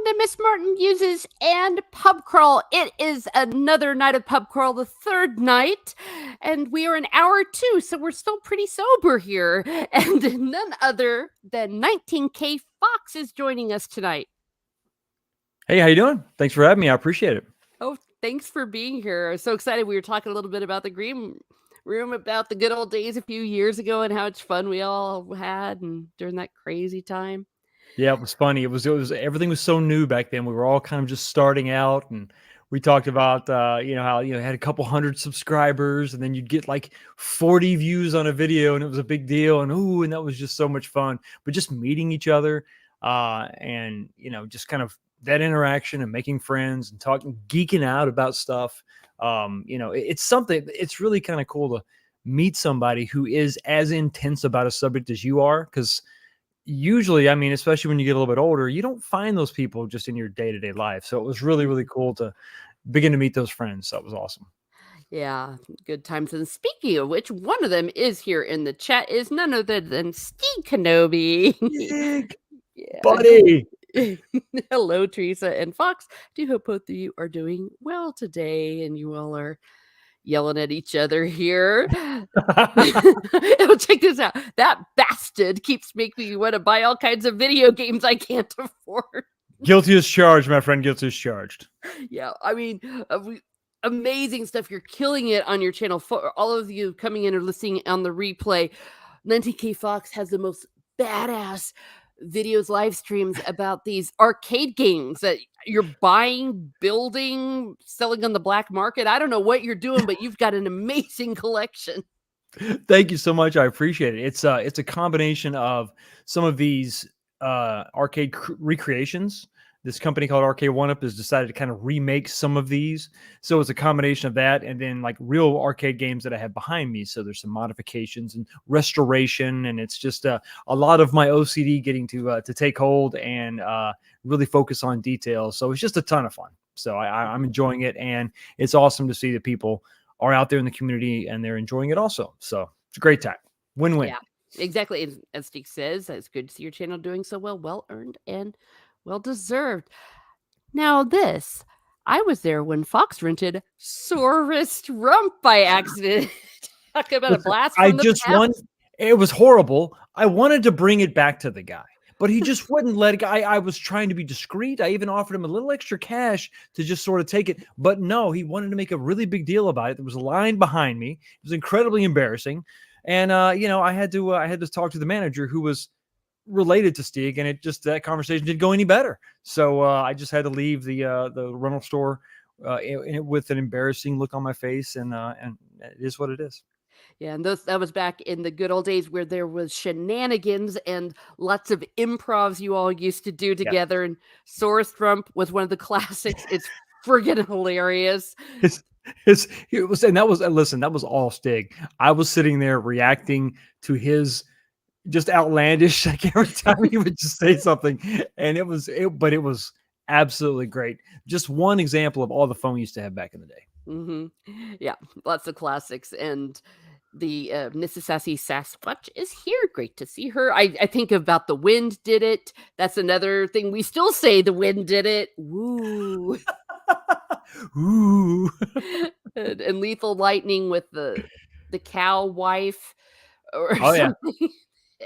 to Miss Martin Uses and Pub Crawl. It is another night of Pub Crawl, the third night, and we are in hour 2, so we're still pretty sober here. And none other than 19K Fox is joining us tonight. Hey, how you doing? Thanks for having me. I appreciate it. Oh, thanks for being here. So excited. We were talking a little bit about the Green Room, about the good old days a few years ago and how much fun we all had and during that crazy time. Yeah, it was funny. It was everything was so new back then. We were all kind of just starting out, and we talked about how had a couple hundred subscribers, and then you'd get like 40 views on a video, and it was a big deal. And that was just so much fun. But just meeting each other, and just kind of that interaction and making friends and talking, geeking out about stuff. It's something. It's really kind of cool to meet somebody who is as intense about a subject as you are, because usually, I mean, especially when you get a little bit older, you don't find those people just in your day-to-day life. So it was really, really cool to begin to meet those friends. That was awesome. Yeah, good times. And speaking of which, one of them is here in the chat, is none other than Steve Kenobi. Big Yeah. buddy. Hello, Teresa and Fox. Do hope both of you are doing well today, and you all are yelling at each other here. Oh, check this out. That bastard keeps making me want to buy all kinds of video games I can't afford. Guilty as charged, my friend. Guilty as charged. Yeah, I mean, amazing stuff. You're killing it on your channel. For all of you coming in or listening on the replay, 19K Fox has the most badass videos, live streams about these arcade games that you're buying, building, selling on the black market. I don't know what you're doing, but you've got an amazing collection. Thank you so much. I appreciate it. It's a combination of some of these arcade recreations. This company called Arcade One Up has decided to kind of remake some of these. So it's a combination of that and then like real arcade games that I have behind me. So there's some modifications and restoration, and it's just a lot of my OCD getting to take hold and really focus on details. So it's just a ton of fun. So I'm enjoying it, and it's awesome to see that people are out there in the community and they're enjoying it also. So it's a great time. Win-win. Yeah, exactly. And as Steve says, it's good to see your channel doing so well. Well earned and well deserved. Now this, I was there when Fox rented Sorest Rump by accident. Talk about a blast from the past. It was horrible. I wanted to bring it back to the guy, but he just wouldn't let it go. I was trying to be discreet. I even offered him a little extra cash to just sort of take it. But no, he wanted to make a really big deal about it. There was a line behind me. It was incredibly embarrassing. And, I had to talk to the manager who was related to Stieg, and that conversation didn't go any better. So I just had to leave the rental store with an embarrassing look on my face, and it is what it is. Yeah, and that was back in the good old days where there was shenanigans and lots of improvs you all used to do together. Yeah. And Sorest Rump was one of the classics. It's friggin' hilarious. That was all Stig. I was sitting there reacting to his just outlandish, like every time he would just say something, and it was absolutely great. Just one example of all the fun we used to have back in the day. Mm-hmm. Yeah, lots of classics. And the Mrs. Sassy Sasquatch is here. Great to see her. I think about The Wind Did It. That's another thing we still say. The Wind Did It. Woo. Ooh. And Lethal Lightning with the cow wife or something. Yeah.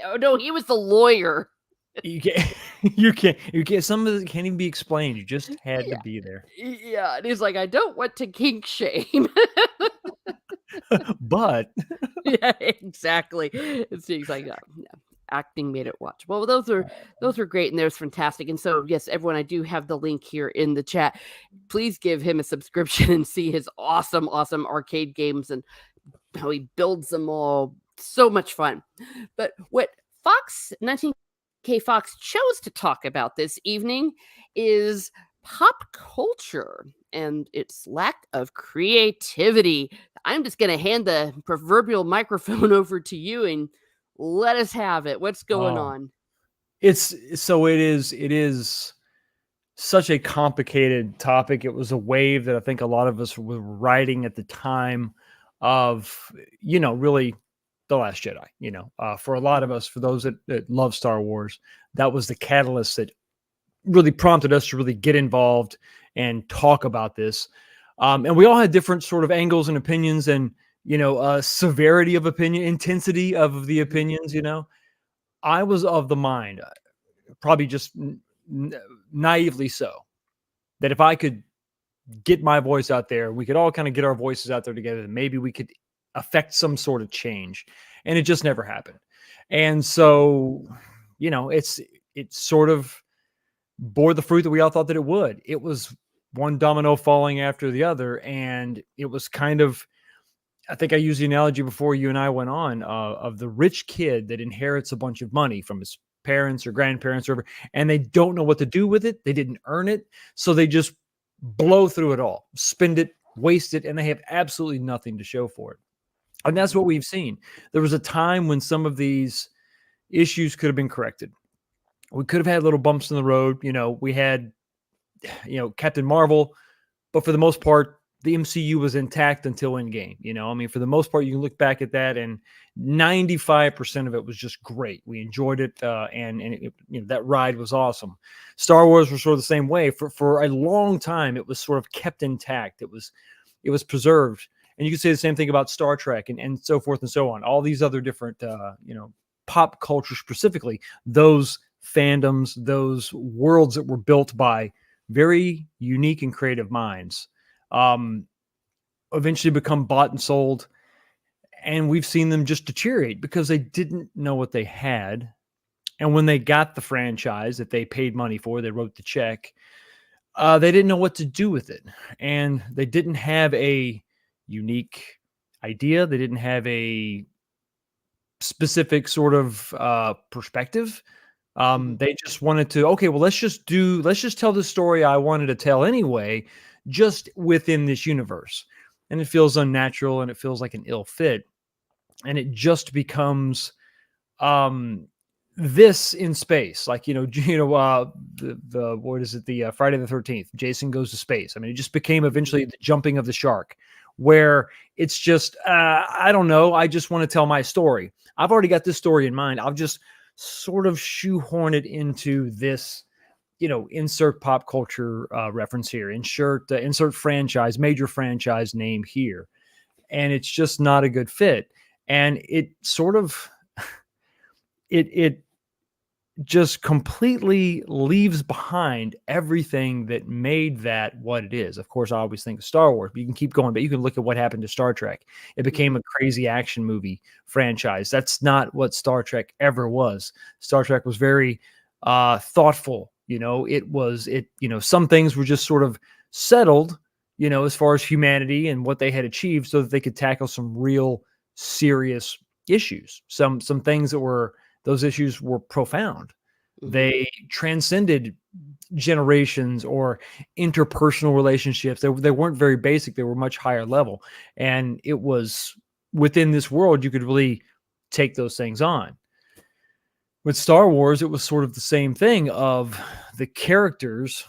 Oh no, he was the lawyer. You can't. Some of it can't even be explained. You just had to be there. Yeah, and he's like, I don't want to kink shame. But yeah, exactly. It seems like acting made it watch. Well, those are great, and there's fantastic. And so, yes, everyone, I do have the link here in the chat. Please give him a subscription and see his awesome arcade games and how he builds them all. So much fun. But what 19K Fox chose to talk about this evening is pop culture and its lack of creativity. I'm just going to hand the proverbial microphone over to you and let us have it. What's going on? It is such a complicated topic. It was a wave that I think a lot of us were riding at the time of, really The Last Jedi. For a lot of us, for those that love Star Wars, that was the catalyst that really prompted us to really get involved and talk about this. And we all had different sort of angles and opinions, and severity of opinion, intensity of the Mhm. opinions. I was of the mind, probably just naively so, that if I could get my voice out there, we could all kind of get our voices out there together, and maybe we could affect some sort of change. And it just never happened. And so, it sort of bore the fruit that we all thought that it would. It was one domino falling after the other, and it was kind of, I think I used the analogy before you and I went on, of the rich kid that inherits a bunch of money from his parents or grandparents or whatever, and they don't know what to do with it. They didn't earn it, so they just blow through it all, spend it, waste it, and they have absolutely nothing to show for it. And that's what we've seen. There was a time when some of these issues could have been corrected. We could have had little bumps in the road. We had, Captain Marvel, but for the most part, the MCU was intact until Endgame. I mean, for the most part, you can look back at that, and 95% of it was just great. We enjoyed it, and that ride was awesome. Star Wars was sort of the same way. For a long time, it was sort of kept intact. It was preserved, and you could say the same thing about Star Trek and so forth and so on. All these other different, pop culture specifically, those fandoms, those worlds that were built by very unique and creative minds, um, eventually become bought and sold. And we've seen them just deteriorate because they didn't know what they had. And when they got the franchise that they paid money for, they wrote the check, they didn't know what to do with it. And they didn't have a unique idea. They didn't have a specific sort of perspective. Mhm. They just wanted to, okay, well, let's just tell the story I wanted to tell anyway, just within this universe. And it feels unnatural, and it feels like an ill fit. And it just becomes, um, this in space, like, the what is it, the Friday the 13th, Jason Goes to Space. I mean, it just became Mhm. eventually the jumping of the shark, where it's just, I don't know, I just want to tell my story. I've already got this story in mind. I'll just sort of shoehorn it into this, insert pop culture reference here, insert franchise, major franchise name here. And it's just not a good fit. And it sort of, it just completely leaves behind everything that made that what it is. Of course, I always think of Star Wars, but you can keep going, but you can look at what happened to Star Trek. It became Mhm. a crazy action movie franchise. That's not what Star Trek ever was. Star Trek was very thoughtful. Some things were just sort of settled, as far as humanity and what they had achieved, so that they could tackle some real serious issues. Some things that were those issues were profound. Mhm. They transcended generations or interpersonal relationships. They weren't very basic. They were much higher level. And it was within this world, you could really take those things on. With Star Wars, it was sort of the same thing, of the characters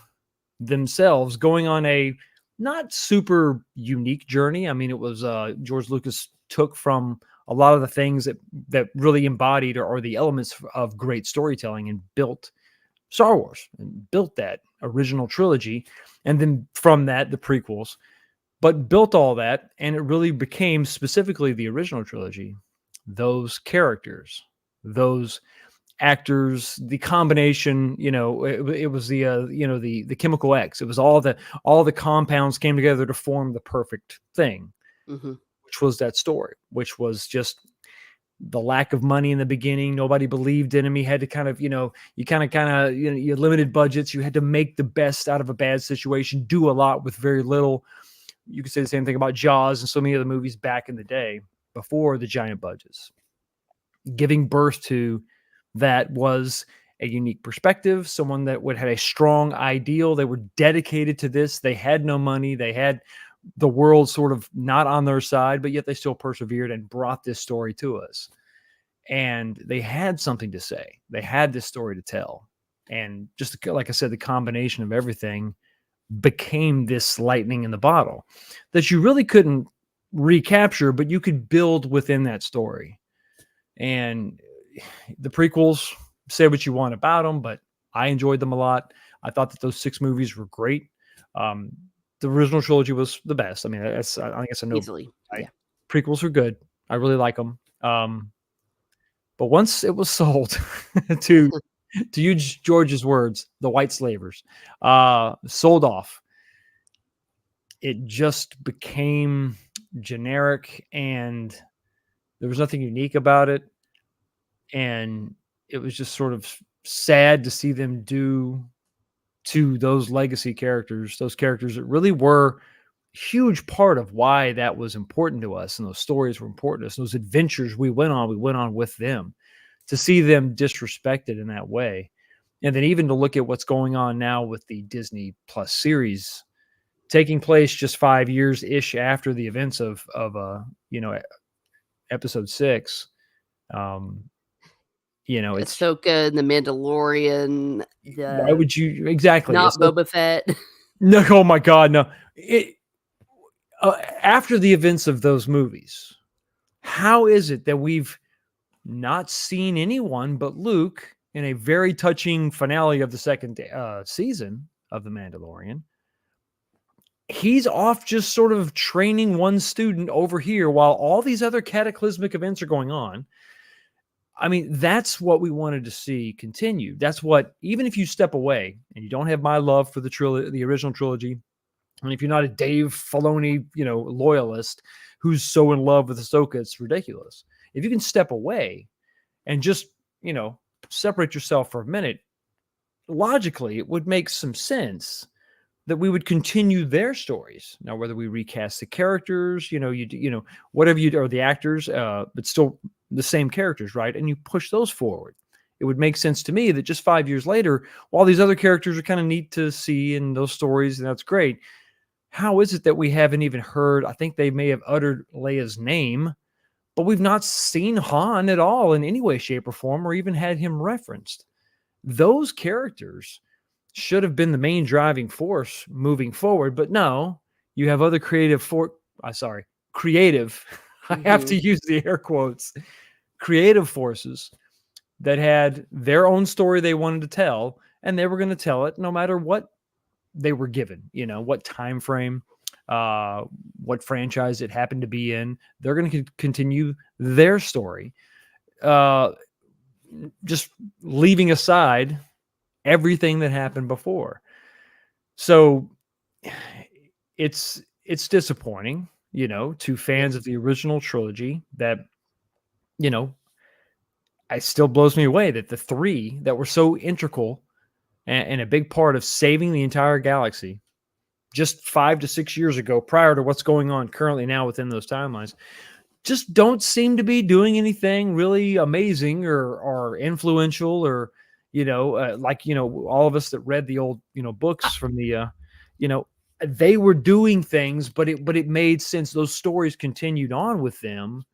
themselves going on a not super unique journey. I mean, it was George Lucas took from a lot of the things that really embodied, or the elements of great storytelling, and built Star Wars and built that original trilogy, and then from that the prequels, but built all that, and it really became specifically the original trilogy. Those characters, those actors, the combination, it was the chemical X. It was all the compounds came together to form the perfect thing, Mhm. which was that story, which was just the lack of money in the beginning. Nobody believed in him. He had to kind of, you had limited budgets. You had to make the best out of a bad situation, do a lot with very little. You could say the same thing about Jaws and so many other movies back in the day before the giant budgets. Giving birth to that was a unique perspective, someone that would had a strong ideal. They were dedicated to this. They had no money. They had the world sort of not on their side, but yet they still persevered and brought this story to us. And they had something to say. They had this story to tell. And just like I said, the combination of everything became this lightning in the bottle that you really couldn't recapture, but you could build within that story. And the prequels, say what you want about them, but I enjoyed them a lot. I thought that those 6 movies were great. Um, the original trilogy was the best. I mean, I think it's a no. Easily. Right? Yeah. Prequels are good. I really like them. But once it was sold to use George's words, the white slavers, sold off, it just became generic, and there was nothing unique about it. And it was just sort of sad to see them do to those legacy characters, those characters that really were a huge part of why that was important to us, and those stories were important to us. Those adventures we went on with them. To see them disrespected in that way, and then even to look at what's going on now with the Disney Plus series taking place just 5 years ish after the events of episode 6. Um, it's Ahsoka and the Mandalorian, why the would you exactly? not It's like, Boba Fett. no, oh my God, no. After the events of those movies, how is it that we've not seen anyone but Luke in a very touching finale of the second season of The Mandalorian? He's off just sort of training one student over here while all these other cataclysmic events are going on. I mean, that's what we wanted to see continue. That's what, even if you step away and you don't have my love for the original trilogy, and if you're not a Dave Filoni, loyalist who's so in love with Ahsoka, it's ridiculous. If you can step away and just, separate yourself for a minute, logically, it would make some sense that we would continue their stories. Now, whether we recast the characters, whatever you do, or the actors, but still the same characters, right? And you push those forward. It would make sense to me that just 5 years later, while these other characters are kind of neat to see in those stories, and that's great, how is it that we haven't even heard? I think they may have uttered Leia's name, but we've not seen Han at all in any way, shape, or form, or even had him referenced. Those characters should have been the main driving force moving forward, but no, you have other creative. I have to use the air quotes. Creative forces that had their own story they wanted to tell, and they were going to tell it no matter what they were given, what time frame, what franchise it happened to be in. They're going to continue their story, just leaving aside everything that happened before. So it's disappointing, to fans of the original trilogy that, it still blows me away that the 3 that were so integral and a big part of saving the entire galaxy just 5 to 6 years ago, prior to what's going on currently now within those timelines, just don't seem to be doing anything really amazing or influential, or, all of us that read the old, books from the, they were doing things, but it made sense. Those stories continued on with them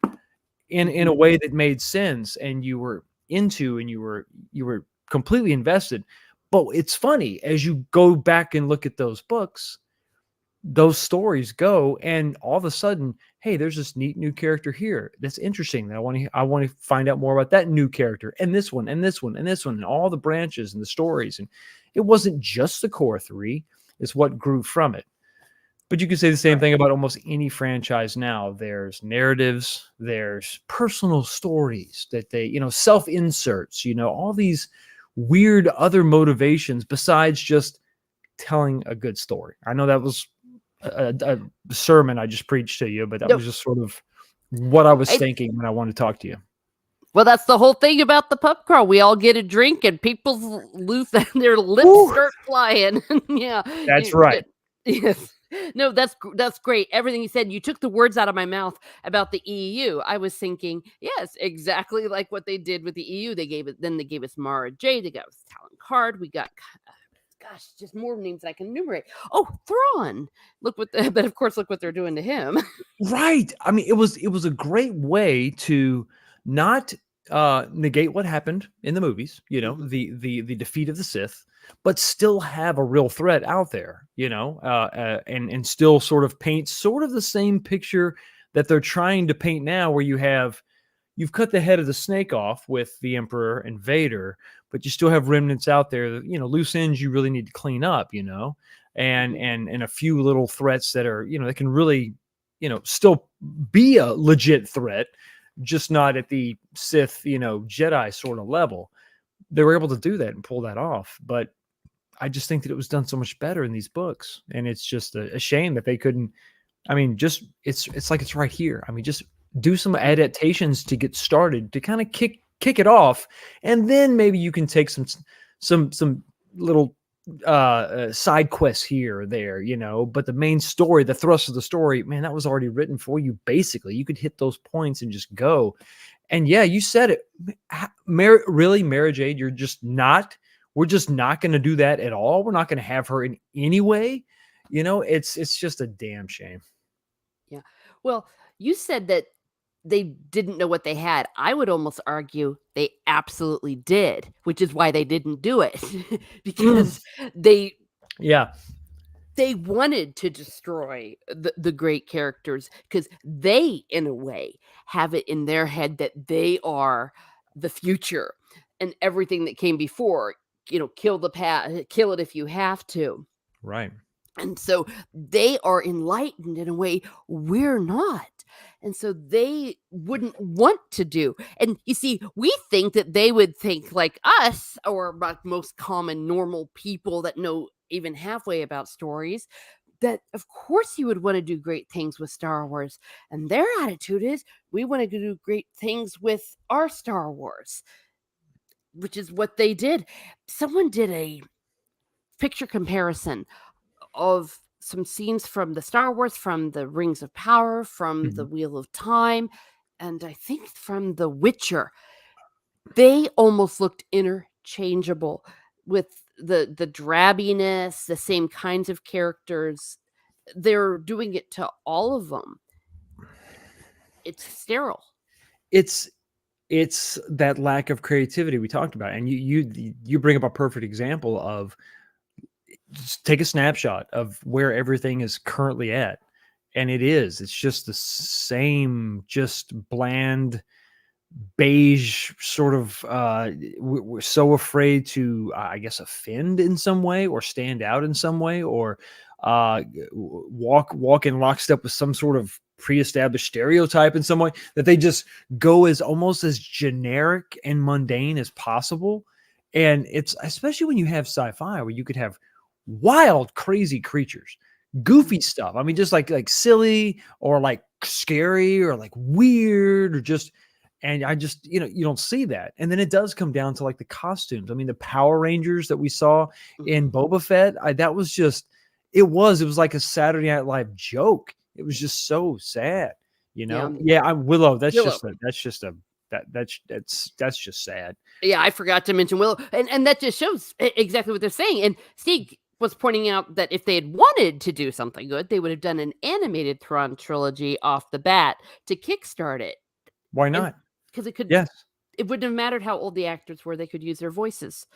in a way that made sense, and you were into, and you were completely invested. But it's funny, as you go back and look at those books, those stories go, and all of a sudden, hey, there's this neat new character here that's interesting that I want to find out more about that new character, and this one, and this one, and this one, and all the branches and the stories. And it wasn't just the core 3, it's what grew from it. But you can say the same thing about almost any franchise now. There's narratives, there's personal stories that they, self-inserts, all these weird other motivations besides just telling a good story. I know that was a sermon I just preached to you, but that was just sort of what I was thinking when I wanted to talk to you. Well, that's the whole thing about the pub crawl. We all get a drink and people lose their lips start flying. Yeah, that's right. Yes. No, that's great. Everything you said, you took the words out of my mouth about the EU. I was thinking, yes, exactly like what they did with the EU. They gave us Mara Jade. They got us Talon Card. We got, gosh, just more names I can enumerate. Oh, Thrawn. But of course, look what they're doing to him. Right. I mean, it was a great way to not negate what happened in the movies, the defeat of the Sith, but still have a real threat out there, and still sort of paint sort of the same picture that they're trying to paint now, where you have, you've cut the head of the snake off with the Emperor and Vader, but you still have remnants out there that, loose ends you really need to clean up, and Mhm. and a few little threats that are, that can really, still be a legit threat, just not at the Sith, Jedi sort of level. They were able to do that and pull that off. But I just think that it was done so much better in these books. And it's just a shame that they couldn't. I mean, just it's like it's right here. I mean, just do some Mhm. adaptations to get started, to kind of kick it off, and then maybe you can take some little side quests here or there, but the main story, the thrust of the story, man, that was already written for you. Basically, you could hit those points and just go. And yeah, you said it. Really, Mara Jade, we're just not going to do that at all. We're not going to have her in any way. It's just a damn shame. Yeah. Well, you said that they didn't know what they had. I would almost argue they absolutely did, which is why they didn't do it. Because they Yeah. they wanted to destroy the great characters because they, in a way, have it in their head that they are the future and everything that came before, kill the past, kill it if you have to. Right. And so they are enlightened in a way we're not. And so they wouldn't want to do. And you see, we think that they would think like us, or like most common normal people that know even halfway about stories, that of course you would want to do great things with Star Wars. And their attitude is we want to do great things with our Star Wars, which is what they did. Someone did a picture comparison of some scenes from the Star Wars, from the Rings of Power, from the Mhm. Wheel of Time, and I think from The Witcher. They almost looked interchangeable with the drabbiness, the same kinds of characters. They're doing it to all of them. It's sterile. It's it's that lack of creativity we talked about, and you bring up a perfect example of, just take a snapshot of where everything is currently at, and it's just the same, just bland beige sort of, we're so afraid to, I guess, offend in some way or stand out in some way, or walk in lockstep with some sort of pre-established stereotype in some way, that they just go as almost as generic and mundane as possible. And it's especially when you have sci-fi where you could have wild crazy creatures, goofy stuff. I mean, just like silly, or like scary, or like weird, or just, and I just, you don't see that. And then it does come down to like the costumes. I mean, the Power Rangers that we saw in Mhm. Boba Fett, that was just, it was like a Saturday Night Live joke. It was just so sad, Yeah, Yeah, I'm Willow. Willow. That's just sad. Yeah, I forgot to mention Willow, and that just shows exactly what they're saying. And Steve was pointing out that if they had wanted to do something good, they would have done an animated Thrawn trilogy off the bat to kickstart it, Why and not? because Yes. it wouldn't have mattered how old the actors were; they could use their voices.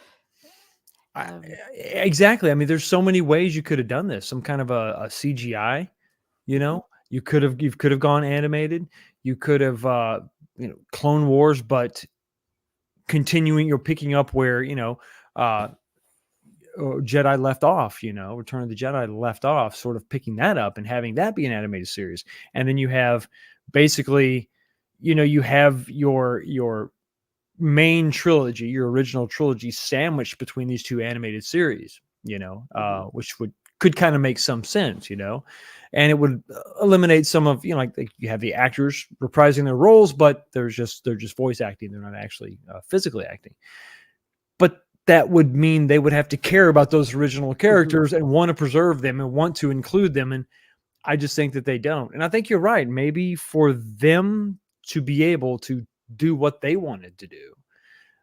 I, Um, exactly. I mean, there's so many ways you could have done this. Some kind of a CGI. mhm, You could have gone animated. You could have, Clone Wars, but continuing, you're picking up where, uh Jedi left off, Return of the Jedi left off, sort of picking that up and having that be an animated series. And then you have basically, you have your main trilogy, your original trilogy, sandwiched between these two animated series, mhm, which could kind of make some sense, and it would eliminate some of, like you have the actors reprising their roles, but they're just voice acting, they're not actually physically acting. But that would mean they would have to care about those original mhm, characters and want to preserve them and want to include them, and I just think that they don't. And I think you're right. Maybe for them to be able to do what they wanted to do,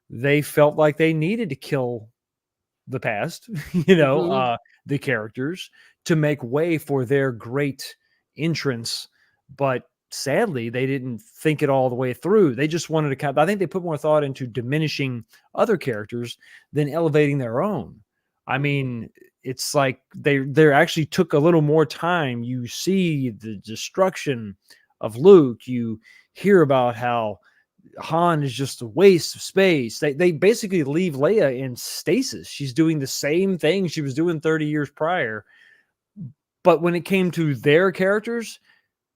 they felt like they needed to kill the past, mhm, the characters, to make way for their great entrance. But sadly, they didn't think it all the way through. They just wanted to I think they put more thought into diminishing other characters than elevating their own. I mhm, mean, it's like they actually took a little more time. You see the destruction of Luke. You hear about how Han is just a waste of space. They basically leave Leia in stasis. She's doing the same thing she was doing 30 years prior. But when it came to their characters,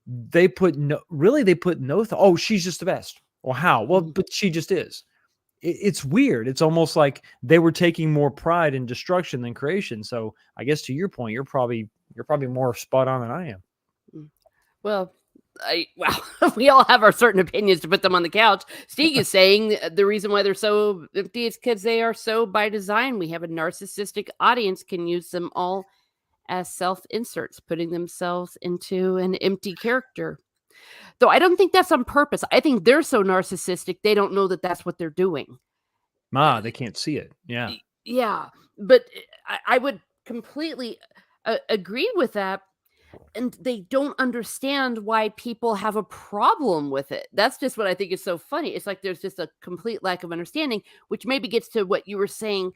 they put no oh, she's just the best. Well, how? Well, but she just is. It's weird. It's almost like they were taking more pride in destruction than creation. So I guess to your point, you're probably more spot on than I am. Well, we all have our certain opinions to put them on the couch. Stieg is saying the reason why they're so empty is because they are so by design. We have a narcissistic audience can use them all as self-inserts, putting themselves into an empty character. Though I don't think that's on purpose. I think they're so narcissistic they don't know that that's what they're doing. They can't see it. Yeah. Yeah, but I would completely agree with that. And they don't understand why people have a problem with it. That's just what I think is so funny. It's like there's just a complete lack of understanding, which maybe gets to what you were saying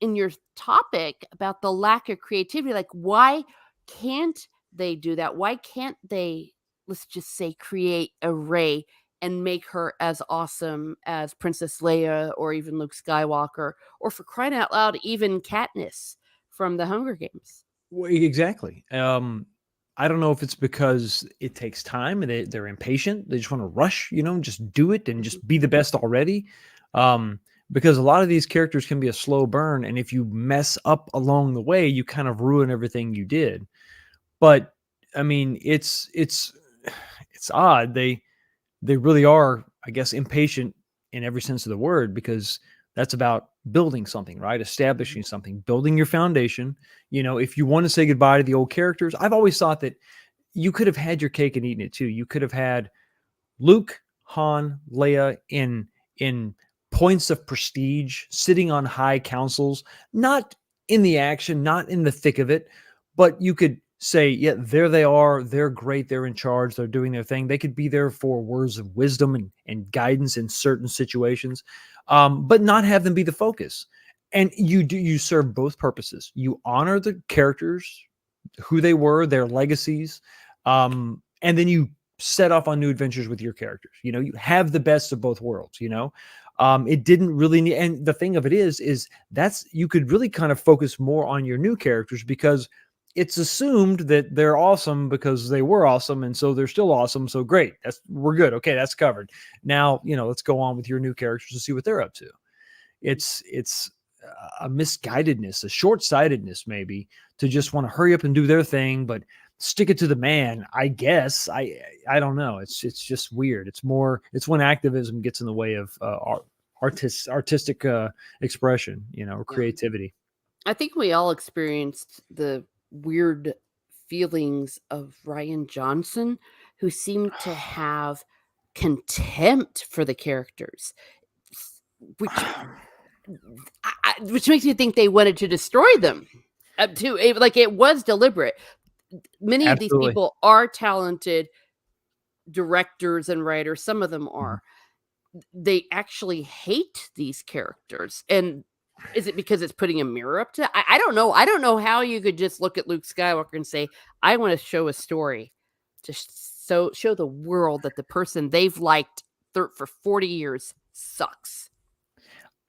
in your topic about the lack of creativity. Like, why can't they do that? Why can't they, let's just say, create a Rey and make her as awesome as Princess Leia or even Luke Skywalker, or for crying out loud, even Katniss from the Hunger Games? Well, exactly. I don't know if it's because it takes time and they're impatient. They just want to rush, just do it and just be the best already. Because a lot of these characters can be a slow burn. And if you mess up along the way, you kind of ruin everything you did. But I mean, it's odd. They really are, I guess, impatient in every sense of the word, because that's about building something, right? Establishing something, building your foundation. If you want to say goodbye to the old characters, I've always thought that you could have had your cake and eaten it too. You could have had Luke, Han, Leia in points of prestige, sitting on high councils, not in the action, not in the thick of it, but you could say, yeah, there they are. They're great. They're in charge. They're doing their thing. They could be there for words of wisdom and guidance in certain situations, but not have them be the focus. And you serve both purposes. You honor the characters, who they were, their legacies, and then you set off on new adventures with your characters. You have the best of both worlds. It didn't really need, and the thing of it is that's, you could really kind of focus more on your new characters, because it's assumed that they're awesome because they were awesome, and so they're still awesome. So great, we're good. Okay, that's covered. Now, let's go on with your new characters and see what they're up to. It's a misguidedness, a short-sightedness, maybe, to just want to hurry up and do their thing, but stick it to the man. I guess I don't know. It's just weird. It's when activism gets in the way of artistic expression, or creativity. I think we all experienced the weird feelings of Rian Johnson, who seemed to have contempt for the characters, which makes me think they wanted to destroy them. Like, it was deliberate. Many Absolutely. of these people are talented directors and writers. Some of them are. They actually hate these characters. And is it because it's putting a mirror up to? I don't know. I don't know how you could just look at Luke Skywalker and say, I want to show a story to show the world that the person they've liked for 40 years sucks.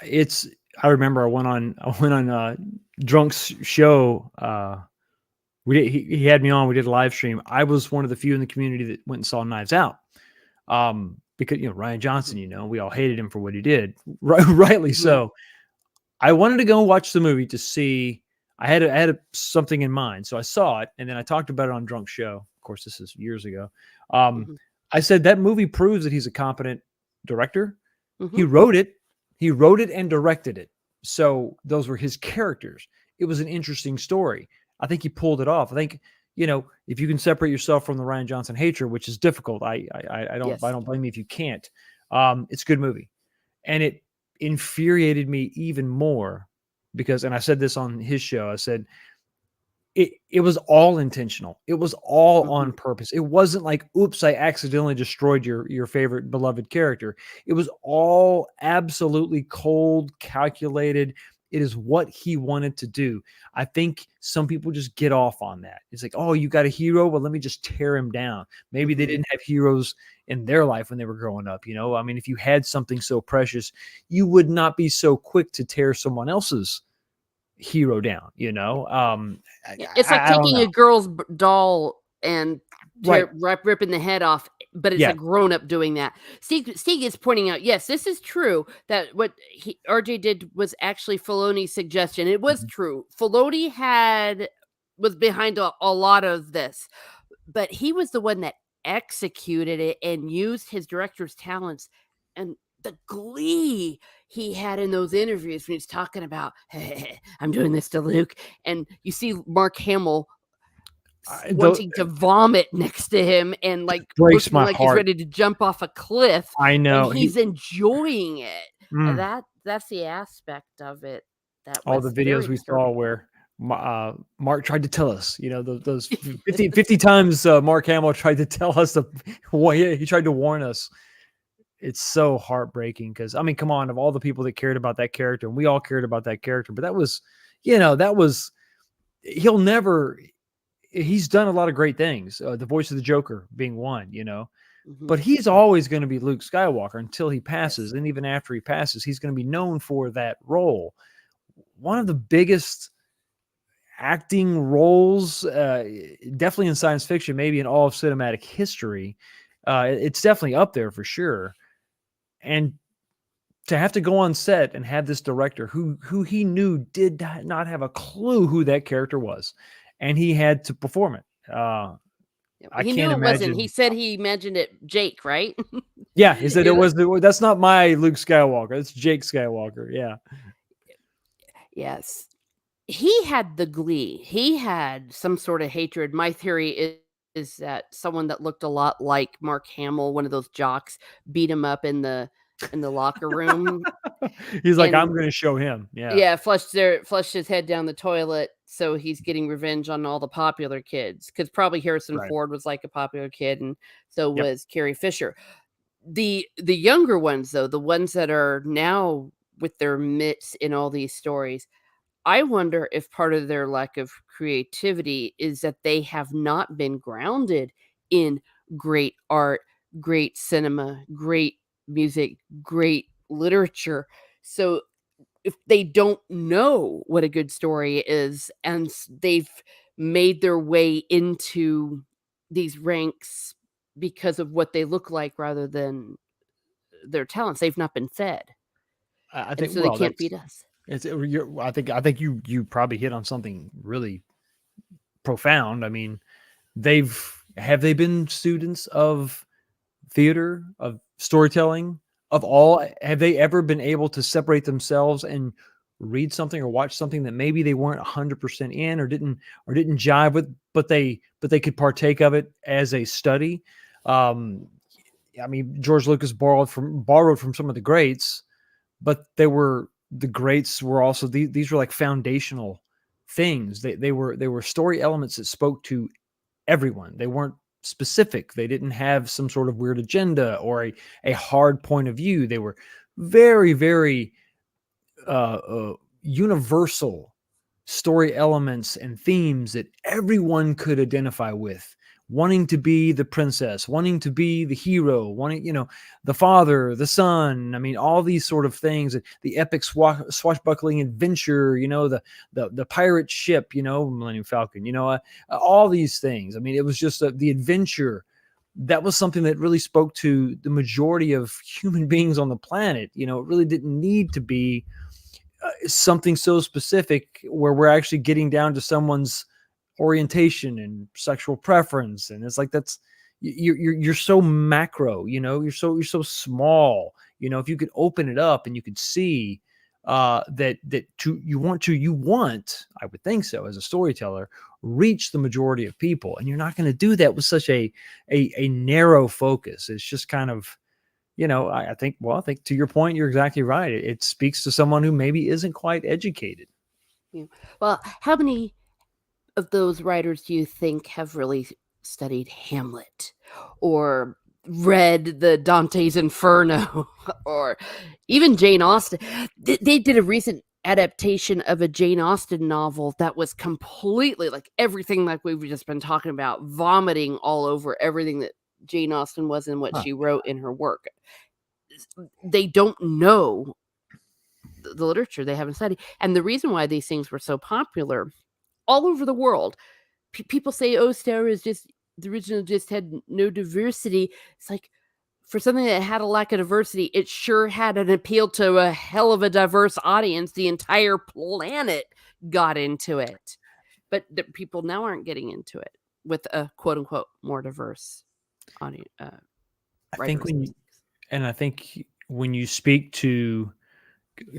I remember I went on Drunk's show. He had me on. We did a live stream. I was one of the few in the community that went and saw Knives Out. Because Rian Johnson, we all hated him for what he did, rightly so. I wanted to go watch the movie to see. I had something in mind, so I saw it, and then I talked about it on Drunk's show. Of course, this is years ago. I said that movie proves that he's a competent director. He wrote it and directed it, so those were his characters. It was an interesting story. I think he pulled it off. I think, if you can separate yourself from the Rian Johnson hatred, which is difficult, I don't blame you if you can't. It's a good movie, and it infuriated me even more because, and I said this on his show, I said it was all intentional. It was all on purpose. It wasn't like, oops, I accidentally destroyed your favorite beloved character. It was all absolutely cold, calculated. It is what he wanted to do. I think some people just get off on that. It's like, oh, you got a hero? Well, let me just tear him down. Maybe they didn't have heroes in their life when they were growing up. I mean, if you had something so precious, you would not be so quick to tear someone else's hero down. It's like I don't taking a know. girl's doll and Right. ripping the head off, but it's Yeah. a grown up doing that. Steve is pointing out, yes, this is true. That what RJ did was actually Filoni's suggestion. It was Mhm. true. Filoni was behind a lot of this, but he was the one that executed it and used his director's talents and the glee he had in those interviews when he's talking about, hey, I'm doing this to Luke, and you see Mark Hamill wanting to vomit next to him and like Breaks looking my like he's heart. ready to jump off a cliff, I and know. he's enjoying it. Mm. That's the aspect of it that All the was videos very we saw disturbing. where Mark tried to tell us, those 50 times Mark Hamill tried to tell us he tried to warn us. It's so heartbreaking because, I mean, come on, of all the people that cared about that character, and we all cared about that character, but he'll never, he's done a lot of great things. The voice of the Joker being one, Mhm. but he's always going to be Luke Skywalker until he passes. Yes. And even after he passes, he's going to be known for that role. One of the biggest acting roles, definitely in science fiction, maybe in all of cinematic history. It's definitely up there for sure. And to have to go on set and have this director who he knew did not have a clue who that character was, and he had to perform it. I He can't knew it wasn't. He imagine. said he imagined it Jake, right? Yeah, he said You know? that's not my Luke Skywalker. It's Jake Skywalker. Yeah. Yes. He had the glee. He had some sort of hatred. My theory is that someone that looked a lot like Mark Hamill, one of those jocks, beat him up in the locker room He's like, I'm and going to show him. Yeah. yeah, flushed his head down the toilet, so he's getting revenge on all the popular kids. Because probably Harrison Right. Ford was like a popular kid, and so Yep. was Carrie Fisher. The younger ones, though, the ones that are now with their mitts in all these stories, I wonder if part of their lack of creativity is that they have not been grounded in great art, great cinema, great music, great literature. So if they don't know what a good story is and they've made their way into these ranks because of what they look like rather than their talents, they've not been fed. I And think. so they Well, can't feed us. I think you probably hit on something really profound. I mean, have they been students of theater, of storytelling, of all? Have they ever been able to separate themselves and read something or watch something that maybe they weren't 100% in, or didn't jive with, but they could partake of it as a study? Um, I mean, George Lucas borrowed from some of the greats, but the greats were also, these were like foundational things. They were story elements that spoke to everyone. They weren't specific. They didn't have some sort of weird agenda or a hard point of view. They were very, very universal story elements and themes that everyone could identify with. Wanting to be the princess, wanting to be the hero, wanting, the father, the son. I mean, all these sort of things. The epic swashbuckling adventure. The pirate ship. Millennium Falcon. All these things. I mean, it was just the adventure. That was something that really spoke to the majority of human beings on the planet. It really didn't need to be something so specific where we're actually getting down to someone's orientation and sexual preference. And it's like, that's, you're so macro, you're so small. If you could open it up and you could see you want, I would think so, as a storyteller, reach the majority of people. And you're not going to do that with such a narrow focus. It's just kind of, I think to your point, you're exactly right. It speaks to someone who maybe isn't quite educated. Yeah. Well, how many of those writers do you think have really studied Hamlet or read the Dante's Inferno or even Jane Austen? They did a recent adaptation of a Jane Austen novel that was completely like everything like we've just been talking about, vomiting all over everything that Jane Austen was and what Huh. she wrote in her work. They don't know the literature, they haven't studied. And the reason why these things were so popular all over the world, people say, oh, Star is just the original just had no diversity. It's like, for something that had a lack of diversity, it sure had an appeal to a hell of a diverse audience. The entire planet got into it. But the people now aren't getting into it with a quote unquote more diverse audience, I think writers. I think when you speak to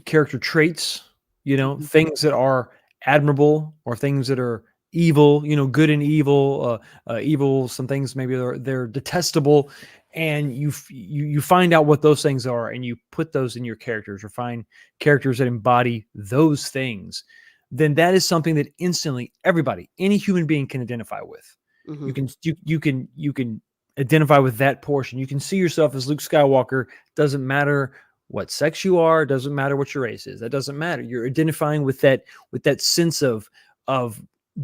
character traits, Mhm. things that are admirable or things that are evil, good and evil, evil, some things maybe they're detestable, and you find out what those things are and you put those in your characters or find characters that embody those things, then that is something that instantly everybody, any human being can identify with. You Mhm. can you can identify with that portion. You can see yourself as Luke Skywalker. Doesn't matter what sex you are, doesn't matter what your race is. That doesn't matter. You're identifying with that sense of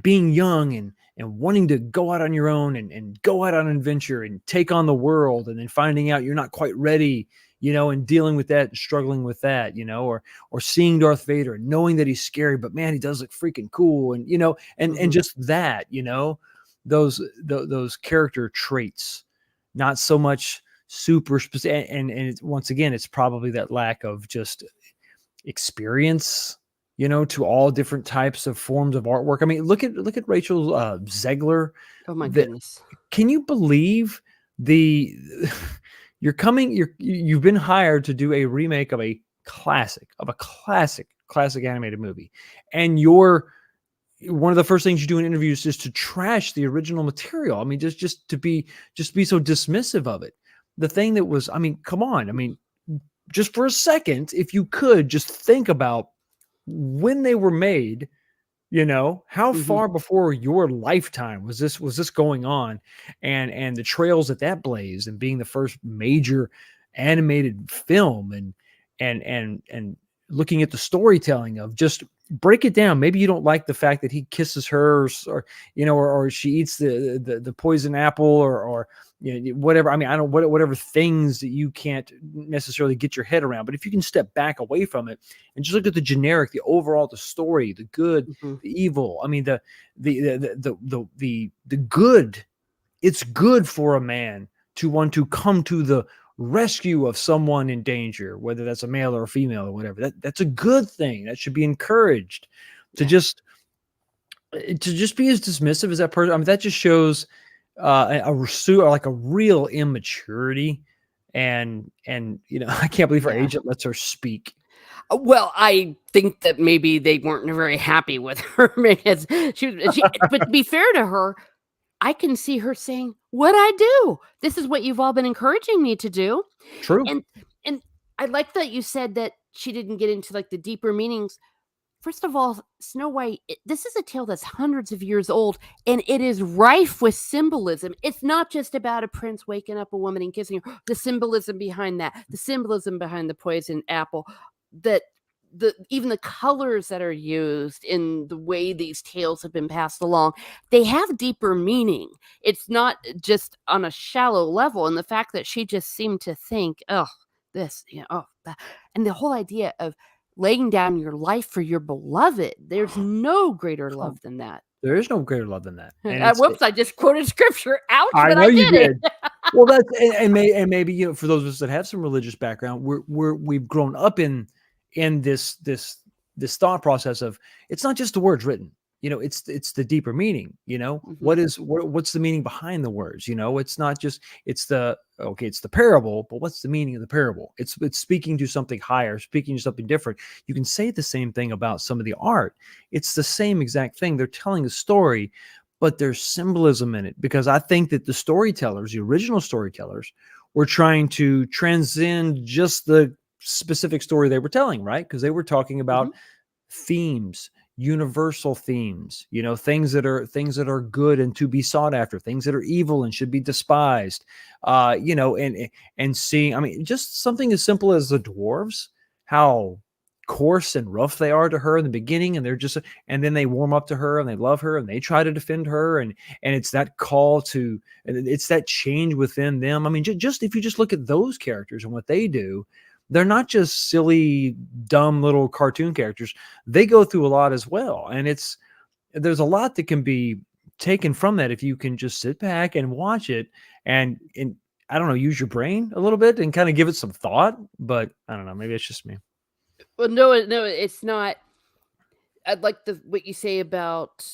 being young and wanting to go out on your own and go out on an adventure and take on the world, and then finding out you're not quite ready, and dealing with that and struggling with that, or seeing Darth Vader and knowing that he's scary, but man, he does look freaking cool. And and Mhm. just that, those character traits, not so much super specific. And it's, once again, it's probably that lack of just experience, to all different types of forms of artwork. I mean, look at Rachel Zegler. Oh my The, goodness. can you believe the you've been hired to do a remake of a classic animated movie, and you're one of the first things you do in interviews is to trash the original material. I mean, just be so dismissive of it. The thing that was, I mean, come on. I mean, just for a second, if you could just think about when they were made, how Mhm. far before your lifetime was this going on, and the trails that blazed, and being the first major animated film, and looking at the storytelling of just break it down. Maybe you don't like the fact that he kisses her, or she eats the poison apple, or whatever. I mean, I don't whatever things that you can't necessarily get your head around. But if you can step back away from it and just look at the overall, the story, the good, Mhm. the evil. I mean, the good. It's good for a man to want to come to the rescue of someone in danger, whether that's a male or a female or whatever. That's a good thing. That should be encouraged. To Yeah. just be as dismissive as that person. I mean, that just shows like a real immaturity. And I can't believe her Yeah. agent lets her speak. Well, I think that maybe they weren't very happy with her because but to be fair to her, I can see her saying, "What I do? This is what you've all been encouraging me to do." True. And and I like that you said that she didn't get into like the deeper meanings. First of all, Snow White, this is a tale that's hundreds of years old, and it is rife with symbolism. It's not just about a prince waking up a woman and kissing her. The symbolism behind that, the symbolism behind the poison apple, that even the colors that are used in the way these tales have been passed along, they have deeper meaning. It's not just on a shallow level. And the fact that she just seemed to think, oh, this, oh, that. And the whole idea of laying down your life for your beloved. There's no greater Oh, love than that. there is no greater love than that. And it's Whoops, I just quoted scripture. Ouch, I but know I you did it. did. Well, that's and maybe for those of us that have some religious background, we've grown up in this thought process of, it's not just the words written. It's the deeper meaning. Mhm, What's the meaning behind the words? It's not just it's the parable, but what's the meaning of the parable? It's speaking to something higher, speaking to something different. You can say the same thing about some of the art. It's the same exact thing. They're telling a story, but there's symbolism in it, because I think that the original storytellers, were trying to transcend just the specific story they were telling, right? Because they were talking mhm, about themes, universal themes, things that are good and to be sought after, things that are evil and should be despised. And seeing, I mean, just something as simple as the dwarves, how coarse and rough they are to her in the beginning, and they're just, and then they warm up to her and they love her and they try to defend her, and it's that call to, and it's that change within them. I mean, just if you just look at those characters and what they do, they're not just silly, dumb little cartoon characters. They go through a lot as well, and there's a lot that can be taken from that if you can just sit back and watch it and I don't know, use your brain a little bit and kind of give it some thought. But I don't know, maybe it's just me. Well, no, it's not. I'd like what you say about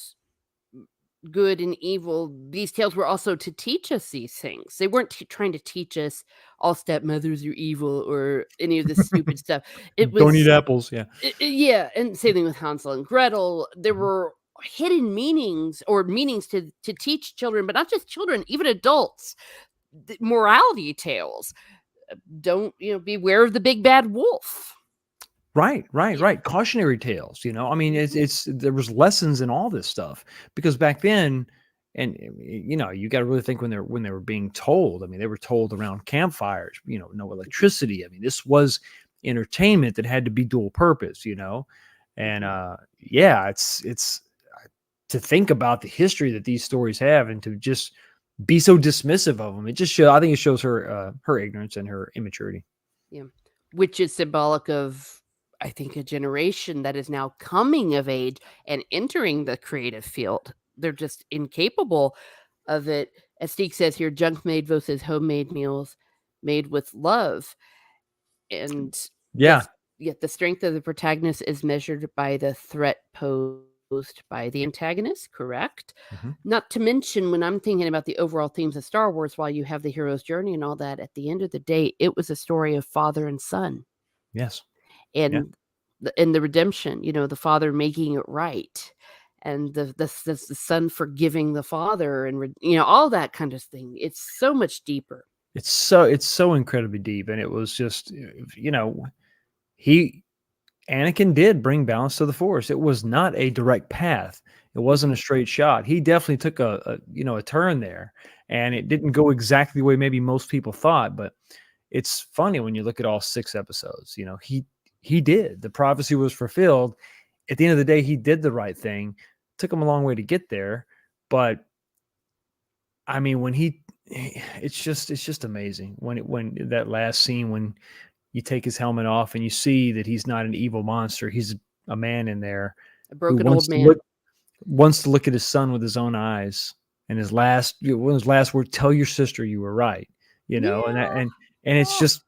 good and evil. These tales were also to teach us these things. They weren't trying to teach us all stepmothers are evil or any of this stupid stuff. It Don't eat was, apples. Yeah. yeah, and same thing with Hansel and Gretel. There Mhm. were hidden meanings or meanings to teach children, but not just children, even adults. Morality tales. Don't beware of the big bad wolf. Right, right, Y- right. Cautionary tales, you know. I mean, mhm, it's there was lessons in all this stuff because back then, and you know, you got to really think when they were being told. I mean, they were told around campfires, you know, no electricity. I mean, this was entertainment that had to be dual purpose, you know, and mhm. yeah, it's to think about the history that these stories have and to just be so dismissive of them. It just shows. I think it shows her her ignorance and her immaturity. Yeah. Which is symbolic of, I think, a generation that is now coming of age and entering the creative field. They're just incapable of it. As Steve says here, junk made versus homemade meals made with love. And Yeah. yet the strength of the protagonist is measured by the threat posed by the antagonist, correct? Mhm. Not to mention, when I'm thinking about the overall themes of Star Wars, while you have the hero's journey and all that, at the end of the day, it was a story of father and son Yes. Yeah. and the redemption, the father making it right. And the son forgiving the father and all that kind of thing. It's so much deeper. It's so incredibly deep, and it was just, you know, he Anakin did bring balance to the Force. It was not a direct path. It wasn't a Mhm, straight shot. He definitely took a you know, a turn there, and it didn't go exactly the way maybe most people thought. But it's funny when you look at all 6 episodes. You know, he did. The prophecy was fulfilled. At the end of the day, he did the right thing. Took him a long way to get there, but I mean, when it's just amazing when that last scene when you take his helmet off and you see that he's not an evil monster, he's a man in there a who broken old man. wants to look at his son with his own eyes, and one of his last words, "Tell your sister you were right," you know, and Yeah. and it's Oh, just,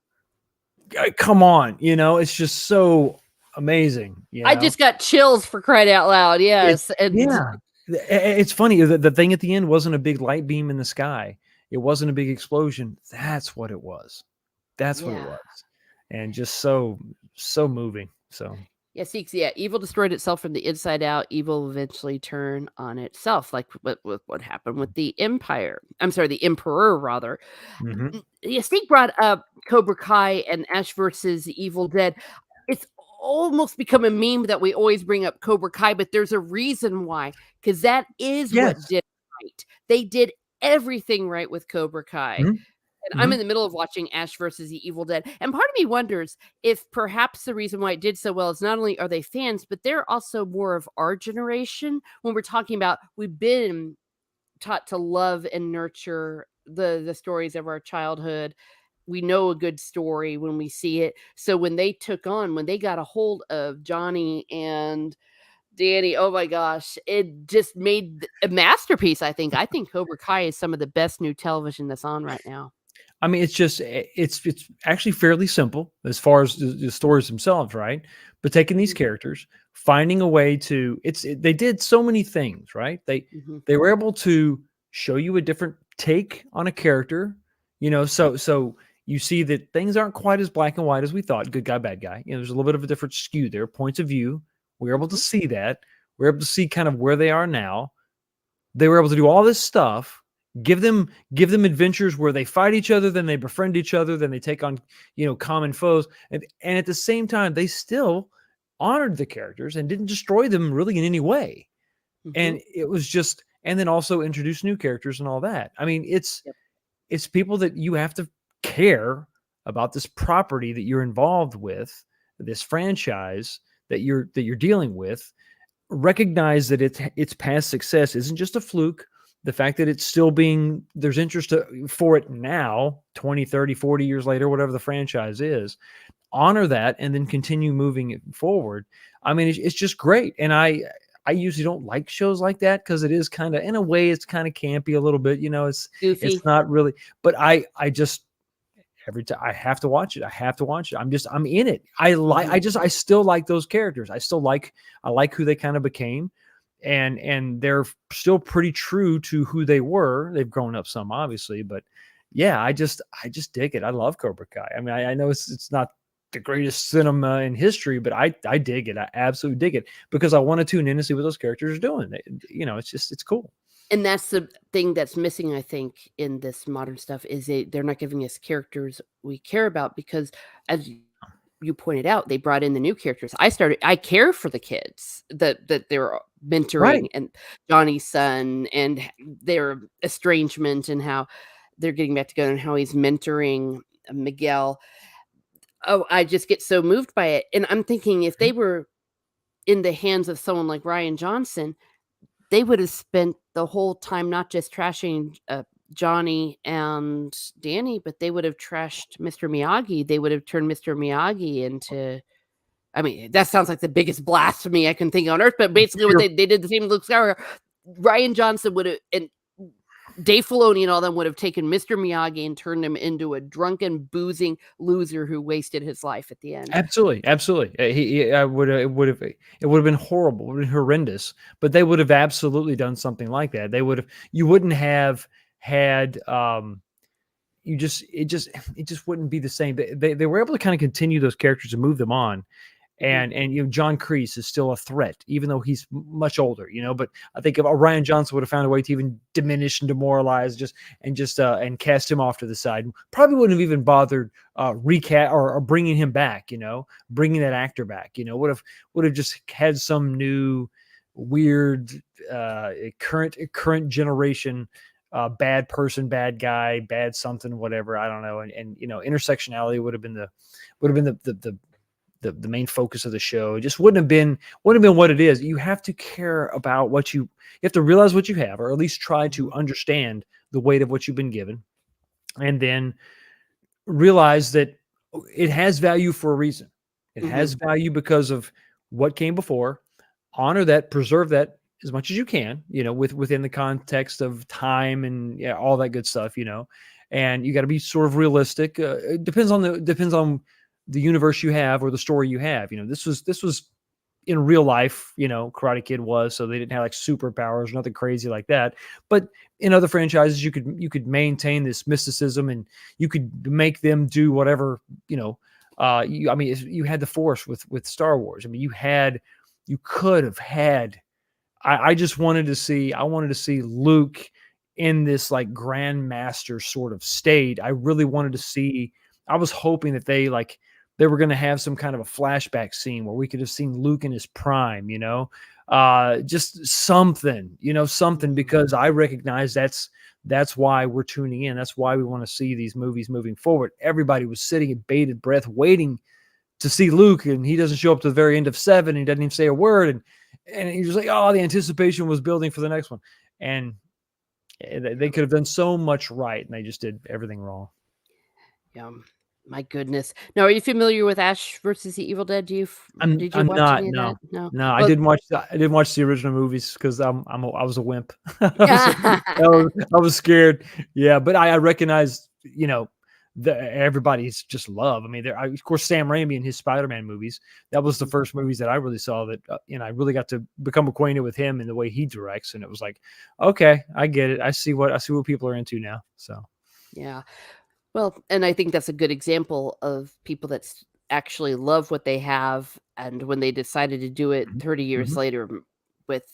come on, you know, it's just so amazing, you I know. just got chills for crying out loud, It yes, and yeah. It's funny, the thing at the end wasn't a big light beam in the sky. It wasn't a big explosion. That's what it was. That's what it yeah. was. And just so moving. So, Yeah, see, 'cause, yeah, evil destroyed itself from the inside out. Evil will eventually turn on itself, like what happened with the Empire. I'm sorry, the Emperor, rather. mhm. Yeah, Steve brought up Cobra Kai and Ash versus the Evil Dead. It's almost become a meme that we always bring up Cobra Kai, but there's a reason why, because that is what Yes. did it right. They did everything right with Cobra Kai. Mhm, And I'm in mhm. the middle of watching Ash versus the Evil Dead, and part of me wonders if perhaps the reason why it did so well is not only are they fans, but they're also more of our generation when we're talking about we've been taught to love and nurture the stories of our childhood. We know a good story when we see it. So when they got a hold of Johnny and Danny, oh my gosh, it just made a masterpiece, I think. I think Cobra Kai is some of the best new television that's on right now. I mean, it's just it's actually fairly simple as far as the stories themselves, right? But taking these Mhm, characters, finding a way to they did so many things, right? mhm, They were able to show you a different take on a character, you know, so you see that things aren't quite as black and white as we thought, good guy, bad guy. You know, there's a little bit of a different skew there, points of view. We're able to mhm, see that. We're able to see kind of where they are now. They were able to do all this stuff, give them adventures where they fight each other, then they befriend each other, then they take on, you know, common foes, and at the same time they still honored the characters and didn't destroy them really in any way. mhm. And it was just, and then also introduce new characters and all that. I mean, Yep. it's people that you have to care about this property that you're involved with, this franchise that you're dealing with, recognize that its past success isn't just a fluke. The fact that it's still there's interest for it now, 20, 30, 40 years later, whatever the franchise is, honor that and then continue moving it forward. I mean, it's just great. And I usually don't like shows like that because it is kind of, in a way, it's kind of campy a little bit. It's Goofy. not really, but I just, every time I have to watch it. I have to watch it. I'm in it. I still like those characters. I like who they kind of became, and they're still pretty true to who they were. They've grown up some, obviously, but yeah, I just dig it. I love Cobra Kai. I mean, I know it's not the greatest cinema in history, but I dig it. I absolutely dig it because I want to tune in and see what those characters are doing. It's cool. And that's the thing that's missing, I think, in this modern stuff is they're not giving us characters we care about because, as you pointed out, they brought in the new characters. I care for the kids that they're mentoring Right. and Johnny's son and their estrangement and how they're getting back together and how he's mentoring Miguel. Oh, I just get so moved by it. And I'm thinking if they were in the hands of someone like Ryan Johnson, they would have spent the whole time not just trashing Johnny and Danny, but they would have trashed Mr. Miyagi. They would have turned Mr. Miyagi into. I mean, that sounds like the biggest blasphemy I can think on earth, but basically what they did the same with Luke Skywalker. Ryan Johnson would have, and Dave Filoni and all them would have taken Mr. Miyagi and turned him into a drunken, boozing loser who wasted his life at the end. Absolutely, absolutely. It would have been horrible, it would have been horrendous. But they would have absolutely done something like that. You wouldn't have had. It just wouldn't be the same. They were able to kind of continue those characters and move them on. And John Kreese is still a threat, even though he's much older, But I think if Ryan Johnson would have found a way to even diminish and demoralize, and cast him off to the side, probably wouldn't have even bothered recast or bringing him back, bringing that actor back, would have just had some new weird current generation bad person, bad guy, bad something, whatever, I don't know, and intersectionality would have been the main focus of the show. It just wouldn't have been what it is. You have to care about you have to realize what you have, or at least try to understand the weight of what you've been given, and then realize that it has value for a reason. It has value because of what came before. Honor that, preserve that as much as you can, within the context of time and all that good stuff, and you got to be sort of realistic. It depends on the universe you have or the story you have. This was in real life, Karate Kid was, so they didn't have like superpowers, nothing crazy like that. But in other franchises, you could maintain this mysticism and you could make them do whatever, you had the Force with Star Wars. I mean, you could have had, I wanted to see Luke in this like grandmaster sort of state. I really wanted to see, I was hoping that they were going to have some kind of a flashback scene where we could have seen Luke in his prime, just something, because I recognize that's why we're tuning in. That's why we want to see these movies moving forward. Everybody was sitting in bated breath waiting to see Luke, and he doesn't show up to the very end of 7. He doesn't even say a word. And he was like, oh, the anticipation was building for the next one. And they could have done so much right, and they just did everything wrong. Yeah. My goodness. Now, are you familiar with Ash versus the Evil Dead? Did you I'm watch not, any of that? no. No. I didn't watch the original movies because I was a wimp. I was scared. Yeah, but I recognized, everybody's just love. I mean, of course, Sam Raimi and his Spider-Man movies. That was the first movies that I really saw that, I really got to become acquainted with him and the way he directs. And it was like, okay, I get it. I see what people are into now. So, yeah. Well, and I think that's a good example of people that actually love what they have. And when they decided to do it 30 years later with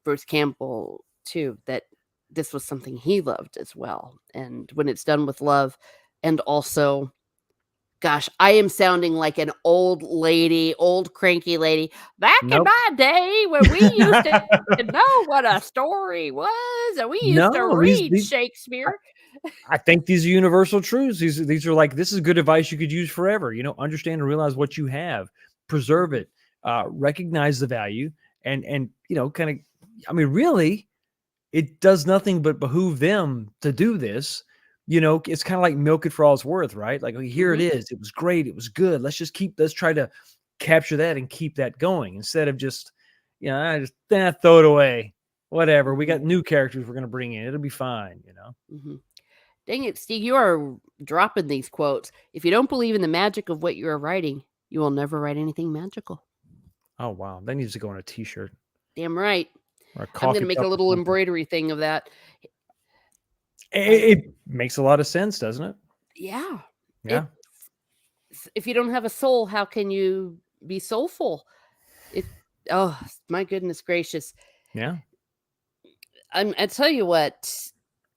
Bruce Campbell, too, that this was something he loved as well. And when it's done with love, and also, gosh, I am sounding like an old cranky lady. Back in my day when we used to know what a story was, and we used to read Shakespeare. I think these are universal truths. These are like, this is good advice you could use forever. Understand and realize what you have. preserve Mhm. it, recognize the value, and kind of, I mean, really, it does nothing but behoove them to do this. It's kind of like milk it for all it's worth, right? Like, okay, here it Mhm. is. It was great. It was good. Let's try to capture that and keep that going instead of just, throw it away. Whatever. We Mhm. got new characters we're going to bring in. It'll be fine. Mhm. Dang it, Steve, you are dropping these quotes. If you don't believe in the magic of what you are writing, you will never write anything magical. Oh, wow. That needs to go on a t-shirt Damn right. or a I'm gonna coffee make a cup or little something. embroidery thing of that. It makes a lot of sense, doesn't it? Yeah. Yeah. It if you don't have a soul, how can you be soulful? It oh my goodness gracious. Yeah. I tell you what,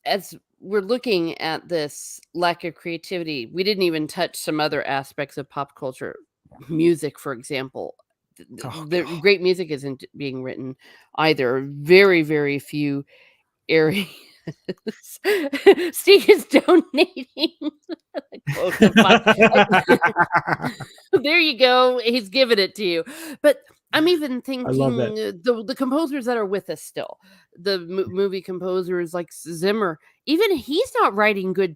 as we're looking at this lack of creativity, we didn't even touch some other aspects of pop culture. Music, for example. Oh, The great music isn't being written either. Very, very few areas. Steve is donating a quote of mine. There you go. He's giving it to you. But I'm even I love that. thinking the composers that are with us still, the movie composers like Zimmer, even he's not writing good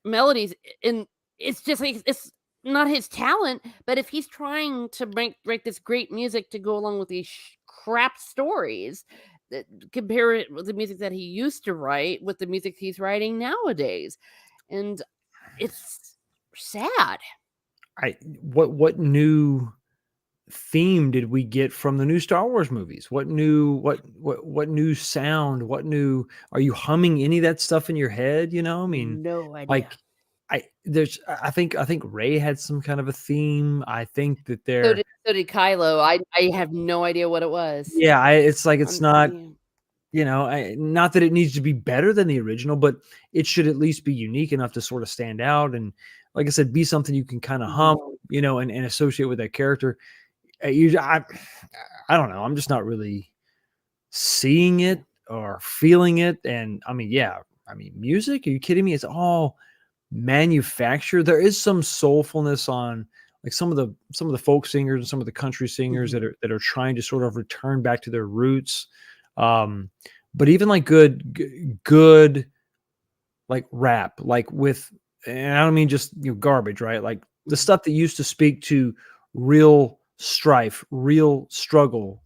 melodies, and it's just like it's not his talent. But if he's trying to write this great music to go along with these crap stories, compare it with the music that he used to write with the music he's writing nowadays, and it's sad. What new theme did we get from the new Star Wars movies? What new sound? What new Are you humming any of that stuff in your head? I mean, No idea. like I think Ray had some kind of a theme. I think that So did Kylo. I have no idea what it was. yeah, it's like it's not, Yeah. not that it needs to be better than the original, but it should at least be unique enough to sort of stand out and, like I said, be something you can kind of Mhm. hum, and associate with that character. I don't know. I'm just not really seeing Yeah. it or feeling it. And I mean, yeah, I mean, music, are you kidding me? It's all manufactured. There is some soulfulness on, like, some of the folk singers and some of the country singers Mhm. that are trying to sort of return back to their roots. Um, but even like good like rap, like with, and I don't mean just, garbage, right? Like the Mhm. stuff that used to speak to real strife, real struggle.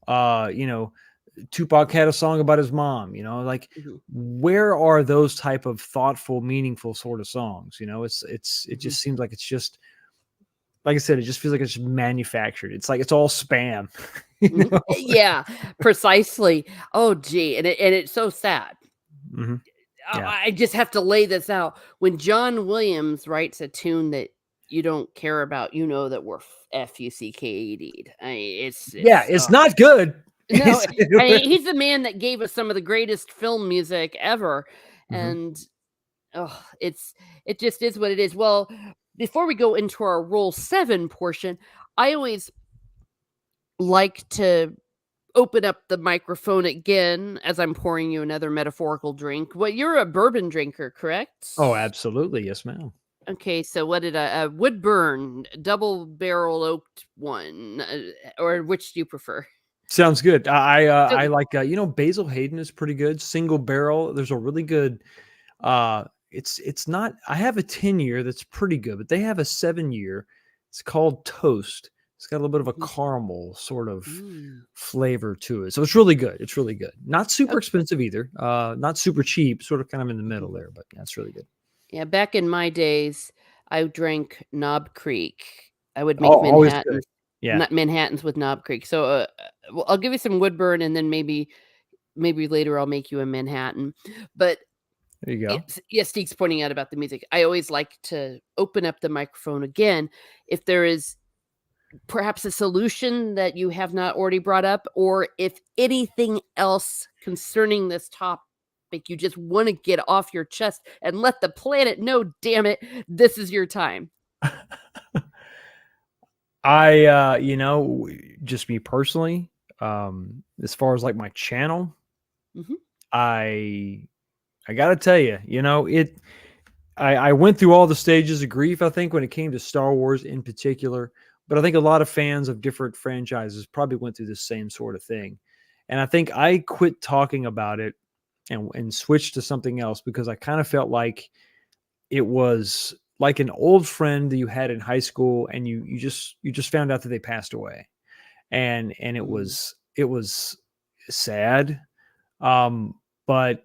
Tupac had a song about his mom, like, Mhm. where are those type of thoughtful, meaningful sort of songs? It Mhm. just seems like it's just, like I said, it just feels like it's manufactured. It's like it's all spam. you Mhm. know? Yeah, precisely. Oh, gee, and it's so sad. Mhm. Yeah. I just have to lay this out. When John Williams writes a tune that you don't care about, you know that we're fucked. I mean, Yeah, it's it's not good. no, It's I mean, he's the man that gave us some of the greatest film music ever, Mhm. and oh, it just is what it is. Well, before we go into our Rule 7 portion, I always like to open up the microphone again as I'm pouring you another metaphorical drink. Well, you're a bourbon drinker, correct? Oh, absolutely. Yes, ma'am. Okay, so what did a Woodburn double barrel oaked one, or which do you prefer? Sounds good. I So, like, Basil Hayden is pretty good. Single barrel. There's a really good, it's not, I have a 10-year that's pretty good, but they have a 7-year. It's called Toast. It's got a little bit of a mhm, caramel sort of mm, flavor to it. So it's really good. It's really good. Not super ok expensive either. Not super cheap, sort of kind of in the mhm. middle there, but that's really good. Yeah, back in my days, I drank Knob Creek. I would Oh, make always good. Manhattans, Yeah. not Manhattans with Knob Creek. So, well, I'll give you some Woodburn, and then maybe later I'll make you a Manhattan. But There you go. yes, Steve's pointing out about the music. I always like to open up the microphone again if there is perhaps a solution that you have not already brought up, or if anything else concerning this topic you just want to get off your chest and let the planet know, damn it, this is your time. Just me personally, as far as like my channel, Mhm, I I gotta tell you, I went through all the stages of grief, I think, when it came to Star Wars in particular. but I think a lot of fans of different franchises probably went through the same sort of thing. And I think I quit talking about it and switched to something else because I kind of felt like it was like an old friend that you had in high school, and you just found out that they passed away, and Mm. it was sad, um, but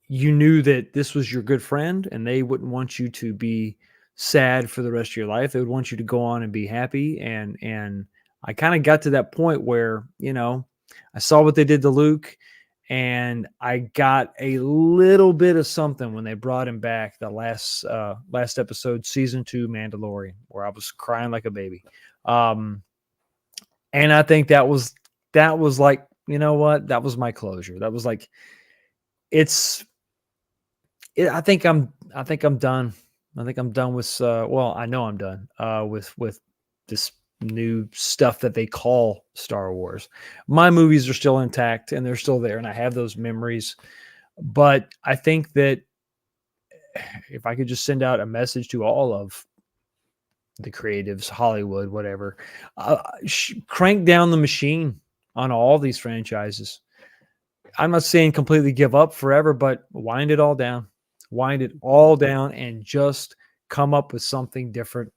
you knew that this was your good friend, and they wouldn't want you to be sad for the rest of your life. They would want you to go on and be happy, and I kind of got to that point where I saw what they did to Luke, and I got a little bit of something when they brought him back the last episode, season 2, Mandalorian, where I was crying like a baby. Um, and I think that was like, you know what? That was my closure. That was like it's I think I'm done. I think I'm done with well, I know I'm done with this new stuff that they call Star Wars. My movies are still intact and they're still there and I have those memories, but I think that if I could just send out a message to all of the creatives, Hollywood, whatever, crank down the machine on all these franchises. I'm not saying completely give up forever, but wind it all down. Wind it all down and just come up with something different.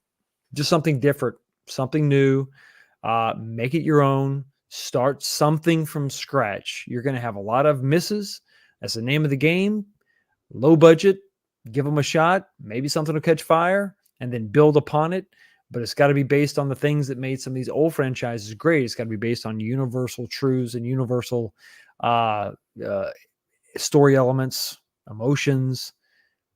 Just something different, something new. Make it your own. Start something from scratch. You're going to have a lot of misses. That's the name of the game. Low budget, give them a shot. Maybe something will catch fire and then build upon it. But it's got to be based on the things that made some of these old franchises great. It's got to be based on universal truths and universal uh, uh, story elements, emotions,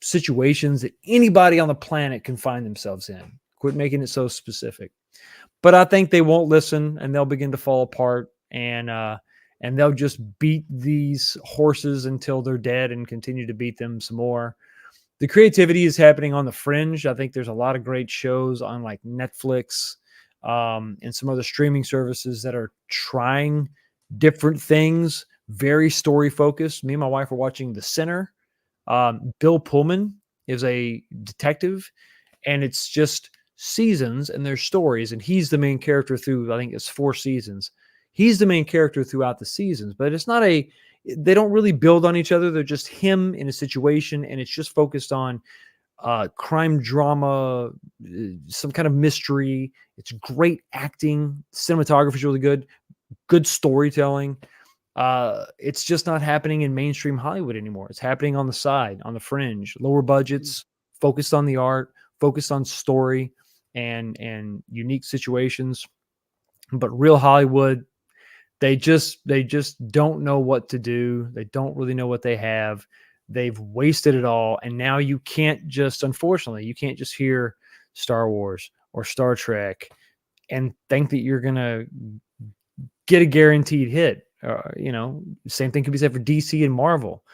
situations that anybody on the planet can find themselves in. Quit making it so specific. But I think they won't listen, and they'll begin to fall apart, and they'll just beat these horses until they're dead, and continue to beat them some more. The creativity is happening on the fringe. I think there's a lot of great shows on like Netflix, and some other streaming services that are trying different things, very story focused. Me and my wife are watching The Sinner. Bill Pullman is a detective, and it's just seasons and their stories, and he's the main character through, I think it's 4 seasons. He's the main character throughout the seasons, but it's not a they don't really build on each other. They're just him in a situation, and it's just focused on crime drama, some kind of mystery. It's great acting, cinematography is really good storytelling. It's just not happening in mainstream Hollywood anymore. It's happening on the side, on the fringe, lower budgets, focused on the art, focused on story and unique situations. But real Hollywood, they just don't know what to do. They don't really know what they have. They've wasted it all. And now you can't just, unfortunately, you can't just hear Star Wars or Star Trek and think that you're going to get a guaranteed hit. Same thing can be said for DC and Marvel.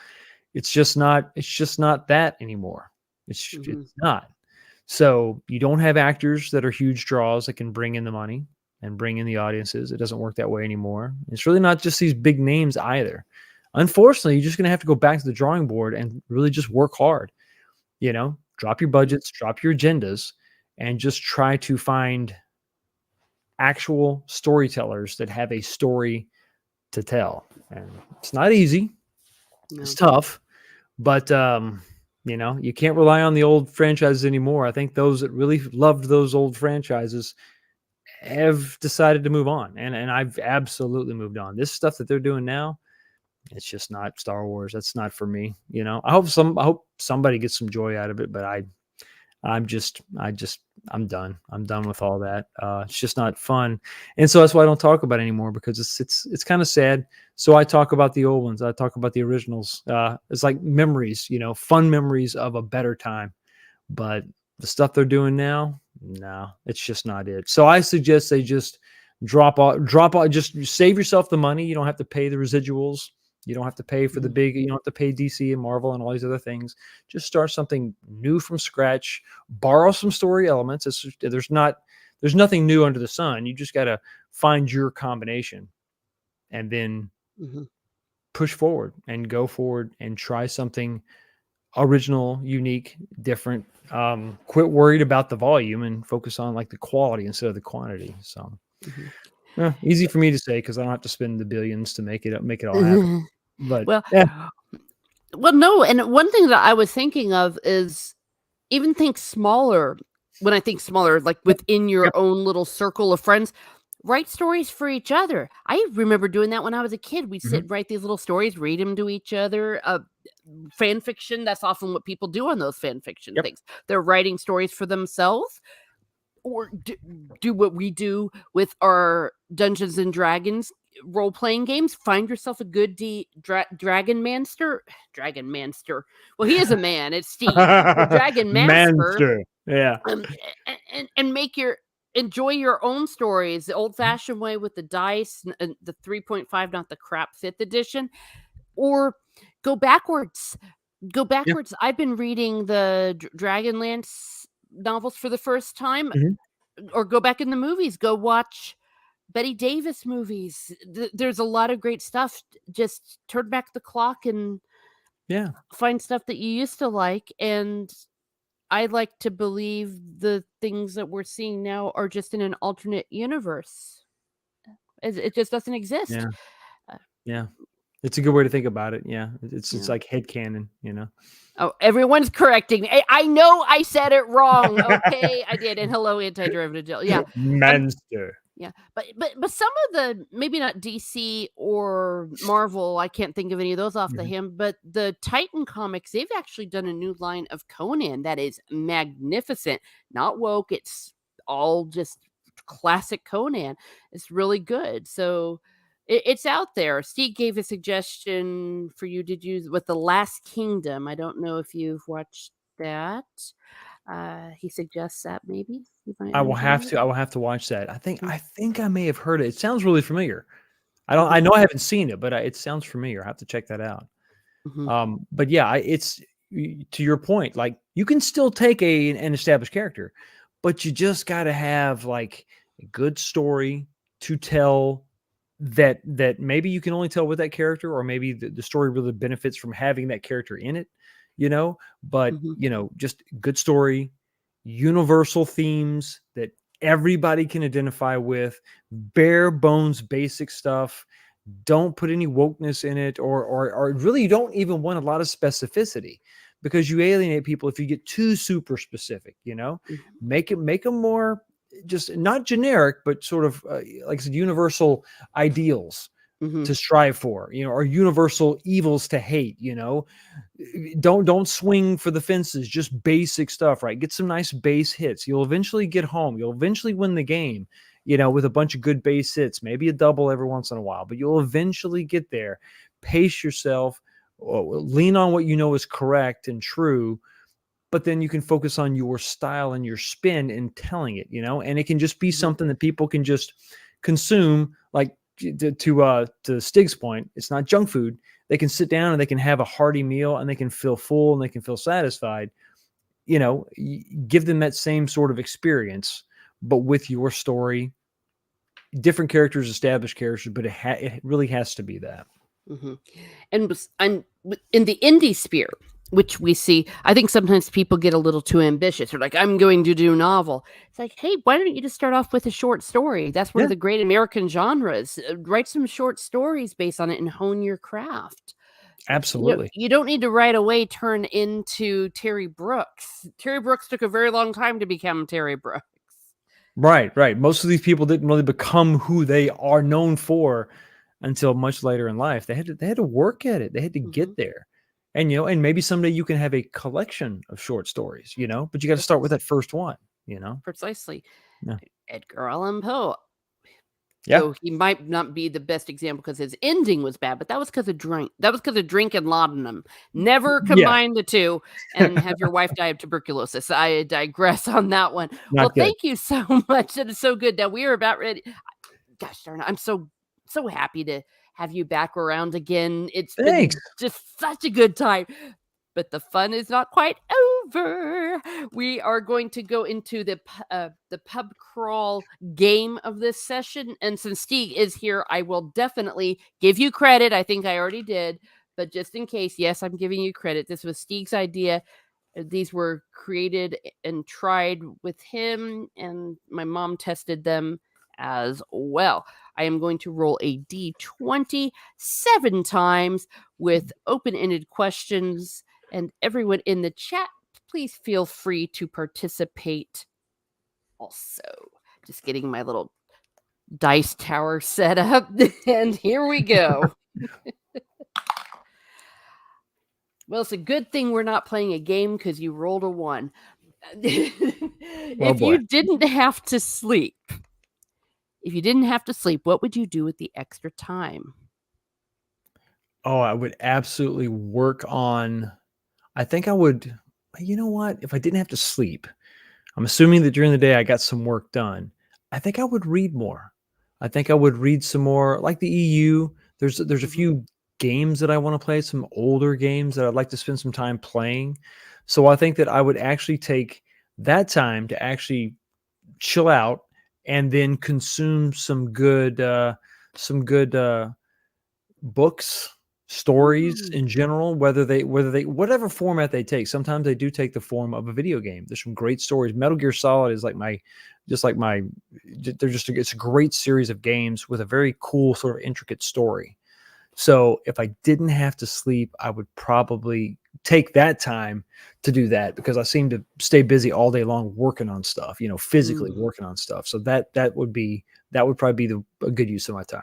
It's just not that anymore. It's not. So you don't have actors that are huge draws that can bring in the money and bring in the audiences. It doesn't work that way anymore. It's really not just these big names either. Unfortunately, you're just going to have to go back to the drawing board and really just work hard. Drop your budgets, drop your agendas, and just try to find actual storytellers that have a story to tell. And it's not easy. It's tough, but you can't rely on the old franchises anymore. I think those that really loved those old franchises have decided to move on, and I've absolutely moved on. This stuff that they're doing now, it's just not Star Wars. That's not for me. I hope somebody gets some joy out of it, but I'm done. I'm done with all that. It's just not fun. And so that's why I don't talk about it anymore, because it's kind of sad. So I talk about the old ones. I talk about the originals. It's like memories, fun memories of a better time. But the stuff they're doing now, no, it's just not it. So I suggest they just drop off, just save yourself the money. You don't have to pay the residuals. You don't have to pay for you don't have to pay DC and Marvel and all these other things. Just start something new from scratch, borrow some story elements. There's nothing new under the sun. You just got to find your combination and then push forward and go forward and try something original, unique, different. Quit worried about the volume and focus on like the quality instead of the quantity. So Mhm. easy for me to say because I don't have to spend the billions to make it all happen. But Well, yeah, well, no, and one thing that I was thinking of is even think smaller. When I think smaller, like yep, within your yep. own little circle of friends, write stories for each other. I remember doing that when I was a kid. We'd sit Mhm. and write these little stories, read them to each other. Fan fiction, that's often what people do on those fan fiction Yep. things. They're writing stories for themselves or do what we do with our Dungeons and Dragons role playing games. Find yourself a good dragon master. Dragon master. Well, he is a man. It's Steve. The dragon master, Manster. Yeah. um, and make your enjoy your own stories the old fashioned way with the dice, and the 3.5, not the crap fifth edition, or go backwards. Go Yeah. backwards. I've been reading the Dragonlance novels for the first time, Mhm. or go back in the movies, go watch Betty Davis movies. There's a lot of great stuff. Just turn back the clock and Yeah. find stuff that you used to like. And I like to believe the things that we're seeing now are just in an alternate universe. It just doesn't exist. Yeah. Uh, Yeah. It's a good way to think about it. Yeah. It's yeah. like head canon, Oh, everyone's correcting me. I know I said it wrong. Okay, I did. And hello, anti-derivative Jill. Yeah. Um, Manster. Yeah, but some of the maybe not DC or Marvel, I can't think of any of those off the Mhm. hand, but the Titan comics, they've actually done a new line of Conan that is magnificent. Not woke, it's all just classic Conan. It's really good. So it's out there. Steve gave a suggestion for you to use with The Last Kingdom. I don't know if you've watched that. He suggests that maybe you might enjoy it. I will have to watch that. Mm, I think I may have heard it. It sounds really familiar. I mhm, know I haven't seen it, but it sounds familiar. I have to check that out. mhm, But yeah, to your point, like you can still take an established character, but you just got to have like a good story to tell that maybe you can only tell with that character, or maybe the story really benefits from having that character in it, but mhm. just good story, universal themes that everybody can identify with, bare bones basic stuff. Don't put any wokeness in it, or really you don't even want a lot of specificity because you alienate people if you get too super specific. Mhm, Make them more just not generic, but sort of like I said, universal ideals mhm, to strive for, or universal evils to hate. Don't swing for the fences, just basic stuff, right? Get some nice base hits. You'll eventually get home. You'll eventually win the game, with a bunch of good base hits, maybe a double every once in a while, but you'll eventually get there. Pace yourself, lean on what you know is correct and true, but then you can focus on your style and your spin in telling it, and it can just be mhm, something that people can just consume, like to Stig's point, it's not junk food. They can sit down and they can have a hearty meal and they can feel full and they can feel satisfied. Give them that same sort of experience, but with your story, different characters, established characters, but it really has to be that. mhm. And in the indie sphere, which we see, I think sometimes people get a little too ambitious. They're like, I'm going to do novel. It's like, hey, why don't you just start off with a short story? That's one of Yeah, the great American genres. Write some short stories based on it and hone your craft. absolutely. You don't need to right away turn into Terry Brooks. Terry Brooks took a very long time to become Terry Brooks. Right, right. Most of these people didn't really become who they are known for until much later in life. They had to work at it. They had to Mhm. get there. And and maybe someday you can have a collection of short stories, but you got to start with Precisely. that first one. Precisely. Yeah. Edgar Allan Poe. Yeah. Though he might not be the best example because his ending was bad, but that was because of drink. That was because of drink and laudanum. Never Yeah. combine the two and have your wife die of tuberculosis. I digress on that one. Well, Not good. thank you so much. That is so good. Now we are about ready. Gosh darn it. I'm so happy to have you back around again. It's Thanks. been just such a good time. But the fun is not quite over. We are going to go into the pub crawl game of this session, and since Steve is here, I will definitely give you credit. I think I already did but just in case, yes, I'm giving you credit. This was Steeg's idea. These were created and tried with him, and my mom tested them as well. I am going to roll a d20 7 times with open-ended questions, and everyone in the chat, please feel free to participate also. Just getting my little dice tower set up, and here we go. Well, it's a good thing we're not playing a game because you rolled a 1. If you didn't have to sleep, what would you do with the extra time? Oh, I would absolutely work on, I think I would, you know what? If I didn't have to sleep, I'm assuming that during the day I got some work done. I think I would read more. I think I would read some more, like the EU. There's a few games that I want to play, some older games that I'd like to spend some time playing. So I think that I would actually take that time to actually chill out and then consume some good books, stories in general, whatever format they take. Sometimes they do take the form of a video game. There's some great stories. Metal Gear Solid is it's a great series of games with a very cool sort of intricate story. So if I didn't have to sleep, I would probably take that time to do that, because I seem to stay busy all day long working on stuff, physically working on stuff. So that would probably be a good use of my time.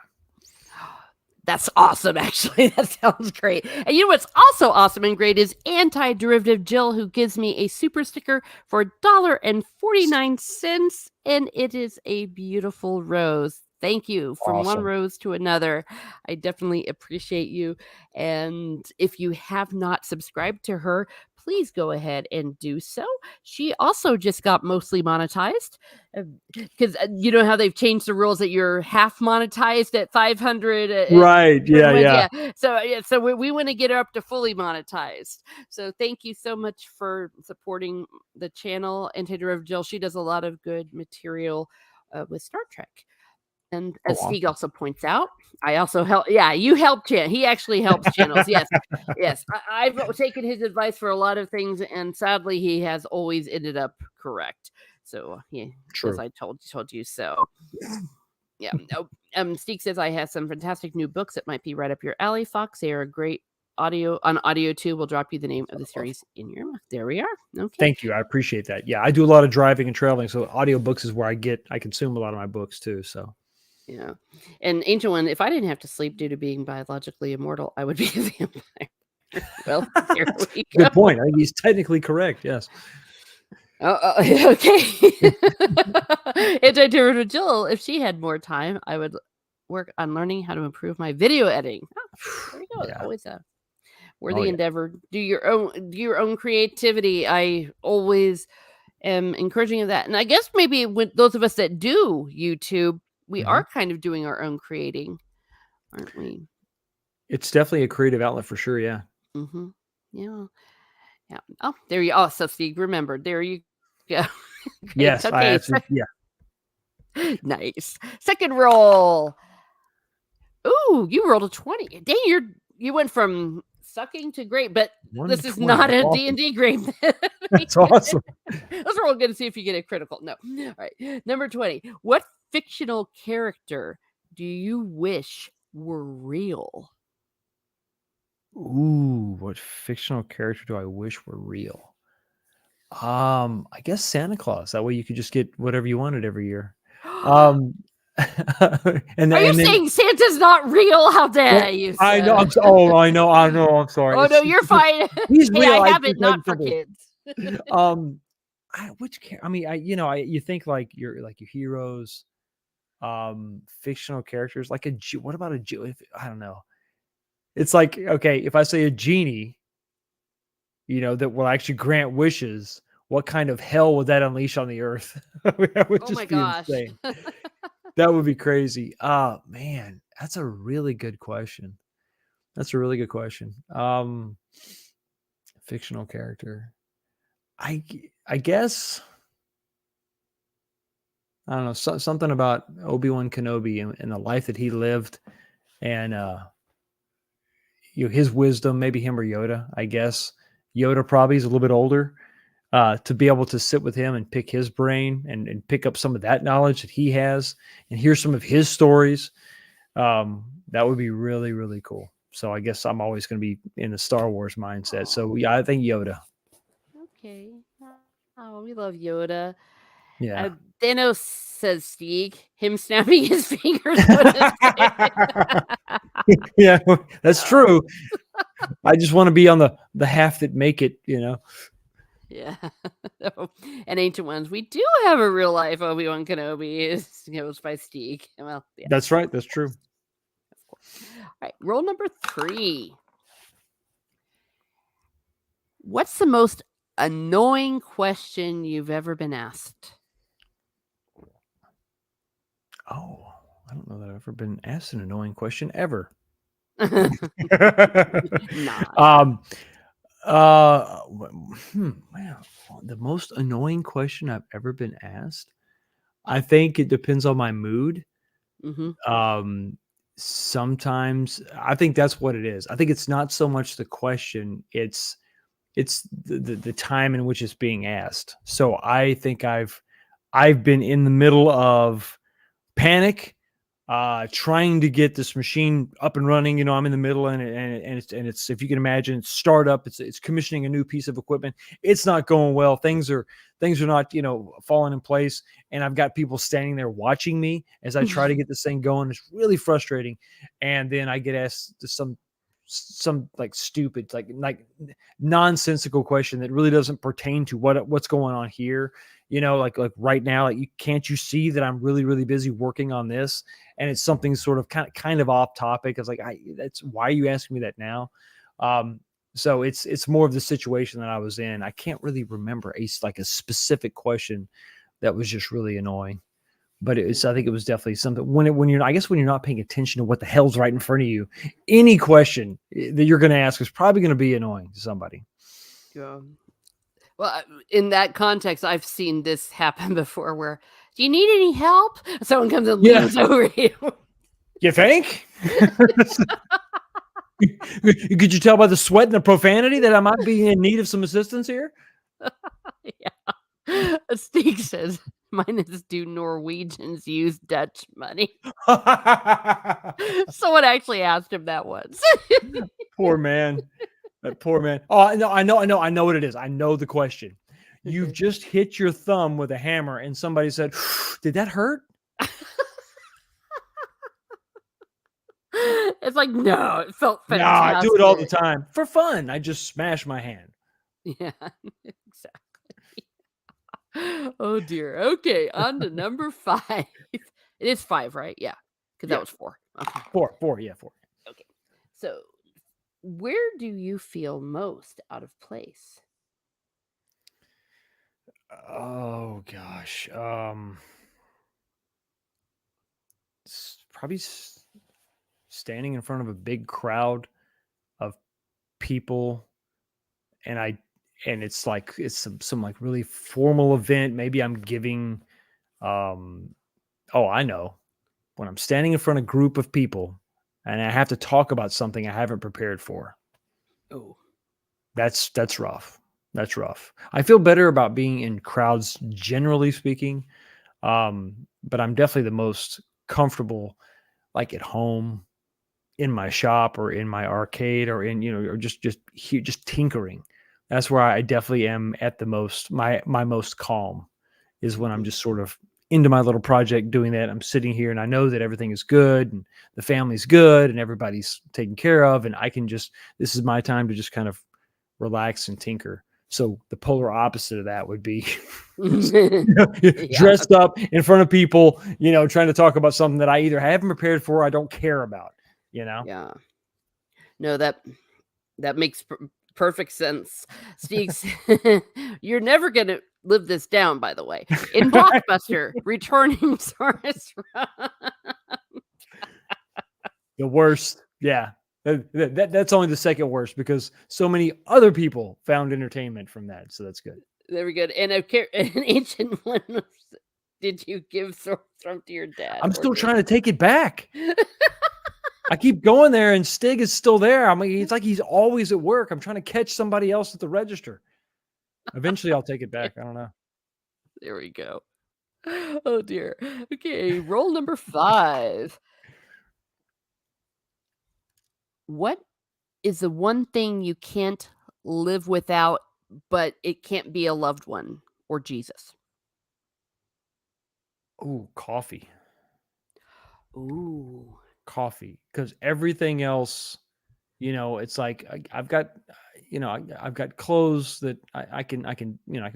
That's awesome, actually. That sounds great. And you know what's also awesome and great is Anti-Derivative Jill, who gives me a super sticker for $1.49, and it is a beautiful rose. Thank you. From Awesome. one rose to another. I definitely appreciate you. And if you have not subscribed to her, please go ahead and do so. She also just got mostly monetized, because you know how they've changed the rules that you're half monetized at 500. Right. Yeah. So we want to get her up to fully monetized. So thank you so much for supporting the channel. Anti-Derivative Jill, she does a lot of good material with Star Trek. And as Steve also points out, I also help. Yeah, you help Chan. He actually helps channels. Yes. I've taken his advice for a lot of things, and sadly, he has always ended up correct. So yeah, as I told you so. Yeah. Steve says I have some fantastic new books that might be right up your alley, Fox. They are great audio on audio too. We'll drop you the name of the series in your mouth. There we are. Okay. Thank you. I appreciate that. Yeah, I do a lot of driving and traveling, so audiobooks is where I consume a lot of my books too. So. Yeah. And Angel One, if I didn't have to sleep due to being biologically immortal, I would be a vampire. Well, here we go. Good point. I think he's technically correct. Yes. Okay. Anti-Derivative Jill, if she had more time, I would work on learning how to improve my video editing. Oh, there you go. Yeah. Always a worthy endeavor. Do your own creativity. I always am encouraging of that. And I guess maybe with those of us that do YouTube, we are kind of doing our own creating, aren't we? It's definitely a creative outlet for sure. Yeah. Yeah. Oh, there you go. Oh, so Steve remembered. There you go. Yes. Okay. Yeah. Nice. Second roll. Ooh, you rolled a 20. Dang, you went from sucking to great, but this is not a D&D game. That's awesome. Let's roll good to see if you get a critical. No. All right. Number 20. What fictional character do you wish were real? Ooh, what fictional character do I wish were real? I guess Santa Claus. That way you could just get whatever you wanted every year. Are you saying Santa's not real? How dare you? I know. I know. I'm sorry. Oh no, you're fine. He's real. I have it not for kids. You think like your heroes, fictional characters, like what about a I don't know. It's like, okay, if I say a genie, that will actually grant wishes, what kind of hell would that unleash on the earth? That would just be insane. That would be crazy. Man, that's a really good question. Fictional character. I guess, I don't know, something about Obi-Wan Kenobi and the life that he lived, and his wisdom, maybe him or Yoda, I guess. Yoda probably is a little bit older. To be able to sit with him and pick his brain and pick up some of that knowledge that he has and hear some of his stories. That would be really, really cool. So I guess I'm always going to be in the Star Wars mindset. So yeah, I think Yoda. Okay. Oh, we love Yoda. Yeah. Thanos says Stieg. Him snapping his fingers. Would have Yeah, that's true. I just want to be on the half that make it, Yeah. And Ancient Ones. We do have a real life Obi-Wan Kenobi. It was by Stieg. Well, yeah. That's right. That's true. Of course. All right. Rule number 3. What's the most annoying question you've ever been asked? Oh, I don't know that I've ever been asked an annoying question ever. Nah. Man, the most annoying question I've ever been asked. I think it depends on my mood. Mm-hmm. Sometimes I think that's what it is. I think it's not so much the question, it's the time in which it's being asked. So I think I've been in the middle of panic, trying to get this machine up and running. I'm in the middle, and it's if you can imagine, it's startup. It's commissioning a new piece of equipment. It's not going well. Things are not falling in place, and I've got people standing there watching me as I try to get this thing going. It's really frustrating, and then I get asked some like stupid, like nonsensical question that really doesn't pertain to what's going on here. Like right now, like can't you see that I'm really, really busy working on this? And it's something sort of kind of off topic. It's like, that's why are you asking me that now? So it's more of the situation that I was in. I can't really remember a specific question that was just really annoying, but I think it was definitely something when you're not paying attention to what the hell's right in front of you, any question that you're going to ask is probably going to be annoying to somebody. Yeah. Well, in that context, I've seen this happen before where, do you need any help? Someone comes and leans over you. You think? Could you tell by the sweat and the profanity that I might be in need of some assistance here? Yeah. Steve says, mine is, do Norwegians use Dutch money? Someone actually asked him that once. Poor man. That poor man. Oh, no, I know what it is. I know the question. You've just hit your thumb with a hammer and somebody said, did that hurt? It's like, no, it felt No, fantastic. I do it all the time. For fun. I just smash my hand. Yeah, exactly. Oh, dear. Okay, on to number 5. It is 5, right? Yeah, because that was 4. Okay. 4. Yeah, 4. Okay. So, where do you feel most out of place? Oh gosh. Probably standing in front of a big crowd of people, and it's like it's some like really formal event. Maybe I'm giving oh, I know. When I'm standing in front of a group of people and I have to talk about something I haven't prepared for. Oh. That's rough. That's rough. I feel better about being in crowds, generally speaking. But I'm definitely the most comfortable, like at home, in my shop, or in my arcade, or or just tinkering. That's where I definitely am at the most, my most calm, is when I'm just sort of into my little project doing that. I'm sitting here and I know that everything is good and the family's good and everybody's taken care of. And this is my time to just kind of relax and tinker. So the polar opposite of that would be dressed up in front of people, trying to talk about something that I either haven't prepared for or I don't care about, Yeah. No, that makes perfect sense. Steve's, you're never going to live this down, by the way. In Blockbuster, returning source. The worst. Yeah. That's only the second worst because so many other people found entertainment from that. So that's good. Very good. And an Ancient One, did you give Sorcerer to your dad? I'm still trying to take it back. I keep going there, and Stig is still there. I mean, it's like he's always at work. I'm trying to catch somebody else at the register. Eventually, I'll take it back. I don't know. There we go. Oh dear. Okay, roll number 5. What is the one thing you can't live without, but it can't be a loved one or Jesus? Ooh, coffee. Ooh. Coffee, because everything else, it's like I've got, I've got clothes that I can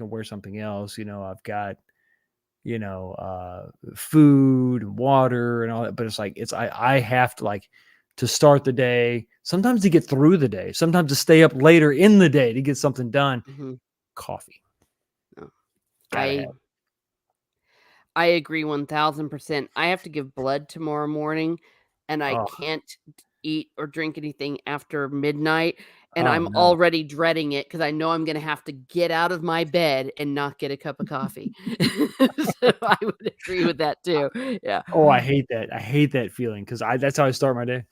wear something else. I've got, food and water and all that. But it's like I have to like to start the day. Sometimes to get through the day. Sometimes to stay up later in the day to get something done. Mhm. Coffee, Oh, gotta have. I I agree 1000%. I have to give blood tomorrow morning, and I Oh, can't eat or drink anything after midnight, and oh I'm no. already dreading it because I know I'm gonna have to get out of my bed and not get a cup of coffee. So I would agree with that too. Yeah. Oh, I hate that. I hate that feeling because that's how I start my day.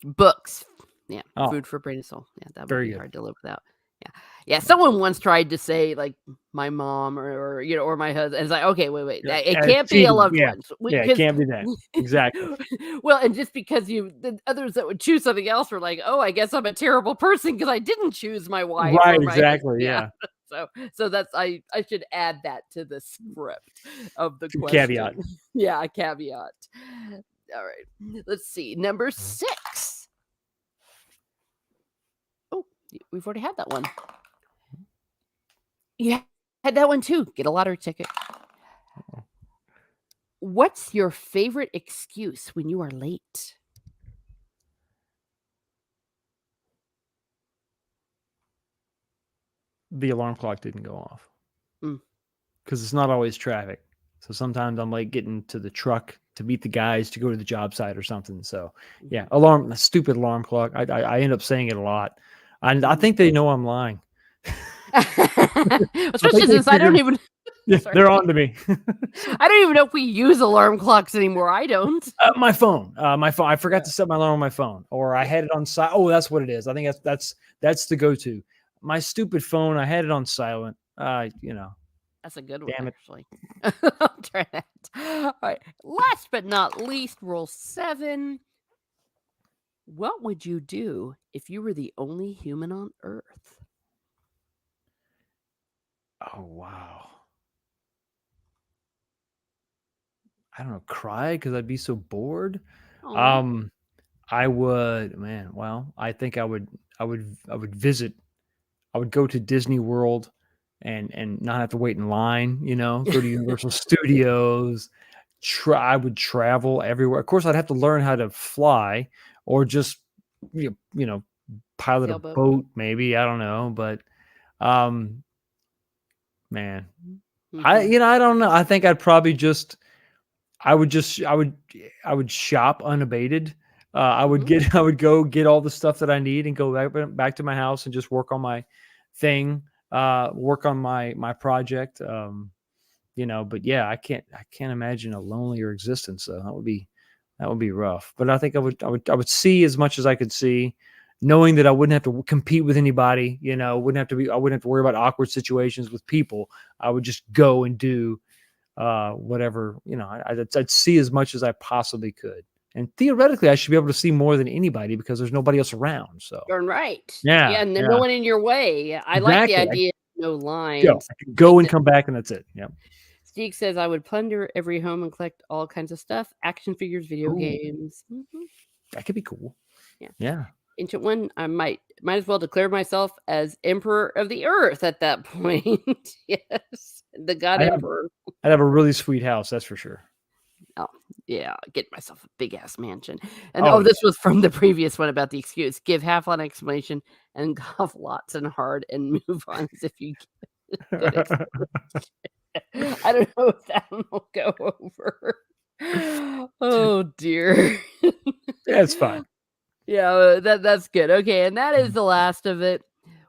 Books. Yeah, Oh, food for brain and soul. Yeah, that would very be good. hard to live without. Yeah. Yeah, someone once tried to say, like, my mom or my husband, and it's like, "Okay, wait, Yeah, it can't be a cheating. loved Yeah, one." yeah, it Because can't be that. Exactly. well, and just because the others that would choose something else were like, "Oh, I guess I'm a terrible person because I didn't choose my wife Right, or my husband." exactly, Yeah. yeah. So that's I should add that to the script of the It's a caveat. question. Yeah, a caveat. All right. Let's see. Number 6. Oh, we've already had that one. You had that one too. Get a lottery ticket. What's your favorite excuse when you are late? The alarm clock didn't go off Mm, because it's not always traffic. So sometimes I'm like getting to the truck to meet the guys to go to the job site or something. So yeah, mhm, stupid alarm clock. I end up saying it a lot, and I mhm. think they know I'm lying. I think Especially they since I don't figured, even yeah, sorry. they're on to me. I don't even know if we use alarm clocks anymore. I don't. My phone, my phone. I forgot Yeah. to set my alarm on my phone, or I Yeah. had it on silent. Oh, that's what it is. I think that's the go-to. My stupid phone. I had it on silent. That's a good one, Damn it. actually. I'll try that. All right. Last but not least, rule 7. What would you do if you were the only human on Earth? Oh wow. I don't know. Cry because I'd be so bored. Oh, Um, I would, man. Well, I think I would visit. I would go to Disney World and not have to wait in line. Go to Universal Studios. I would travel everywhere. Of course, I'd have to learn how to fly or just you know pilot a sailboat. boat. Maybe I don't know, but um, man, Hmm. I don't know. I think I'd probably just I would just I would shop unabated. I would Hmm. get I would go get all the stuff that I need and go back to my house and just work on my thing, work on my project. But yeah, I can't imagine a lonelier existence. So that would be rough. But I think I would see as much as I could see, knowing that I wouldn't have to compete with anybody. I wouldn't have to worry about awkward situations with people. I would just go and do whatever. I'd see as much as I possibly could, and theoretically I should be able to see more than anybody because there's nobody else around. So Darn right. yeah, Yeah, and no yeah, one in your way. I like the exactly. idea of no I lines. could Like go and that. come back and that's it. Yeah. Steve says, I would plunder every home and collect all kinds of stuff, action figures, video Ooh, games. that could be cool. Yeah. Yeah. Ancient One, I might as well declare myself as Emperor of the Earth at that point. Yes. The God I'd have Emperor. I'd have a really sweet house, that's for sure. Oh, yeah, get myself a big ass mansion. And Oh, oh, yeah. this was from the previous one about the excuse. Give half an explanation and golf lots and hard and move on as if you get a good explanation. I don't know if that one will go over. Oh dear. Yeah, it's fine. Yeah, that's good. Okay, and that is the last of it.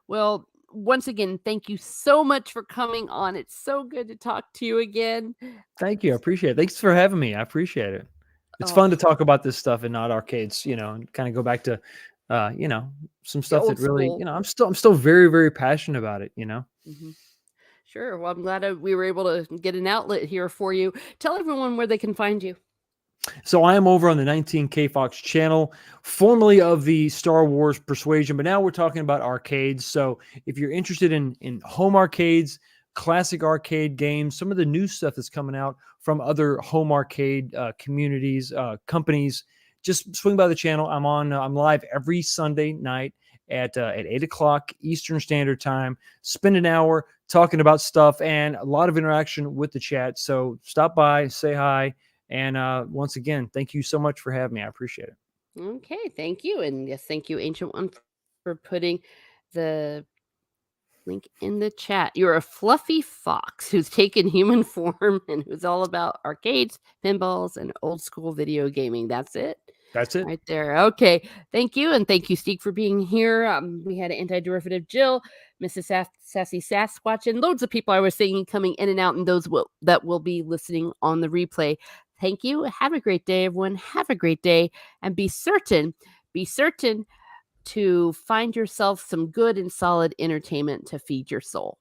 Well, once again, thank you so much for coming on. It's so good to talk to you again. Thank you, I appreciate it. Thanks for having me, I appreciate it. It's Oh, fun to talk about this stuff and not arcades, and kind of go back to, some the stuff that old really, school. I'm still very, very passionate about it. Mhm. Sure. Well, I'm glad we were able to get an outlet here for you. Tell everyone where they can find you. So I am over on the 19K Fox channel, formerly of the Star Wars Persuasion, but now we're talking about arcades. So if you're interested in home arcades, classic arcade games, some of the new stuff that's coming out from other home arcade communities, companies, just swing by the channel. I'm live every Sunday night at 8 o'clock Eastern Standard Time. Spend an hour talking about stuff and a lot of interaction with the chat. So stop by, say hi. And once again, thank you so much for having me. I appreciate it. Okay. Thank you. And yes, thank you, Ancient One, for putting the link in the chat. You're a fluffy fox who's taken human form and who's all about arcades, pinballs, and old school video gaming. That's it. That's it. Right there. Okay. Thank you. And thank you, Steve, for being here. We had anti-derivative Jill, Mrs. Sassy Sasquatch, and loads of people I was seeing coming in and out, and those that will be listening on the replay. Thank you. Have a great day, everyone. Have a great day. And be certain to find yourself some good and solid entertainment to feed your soul.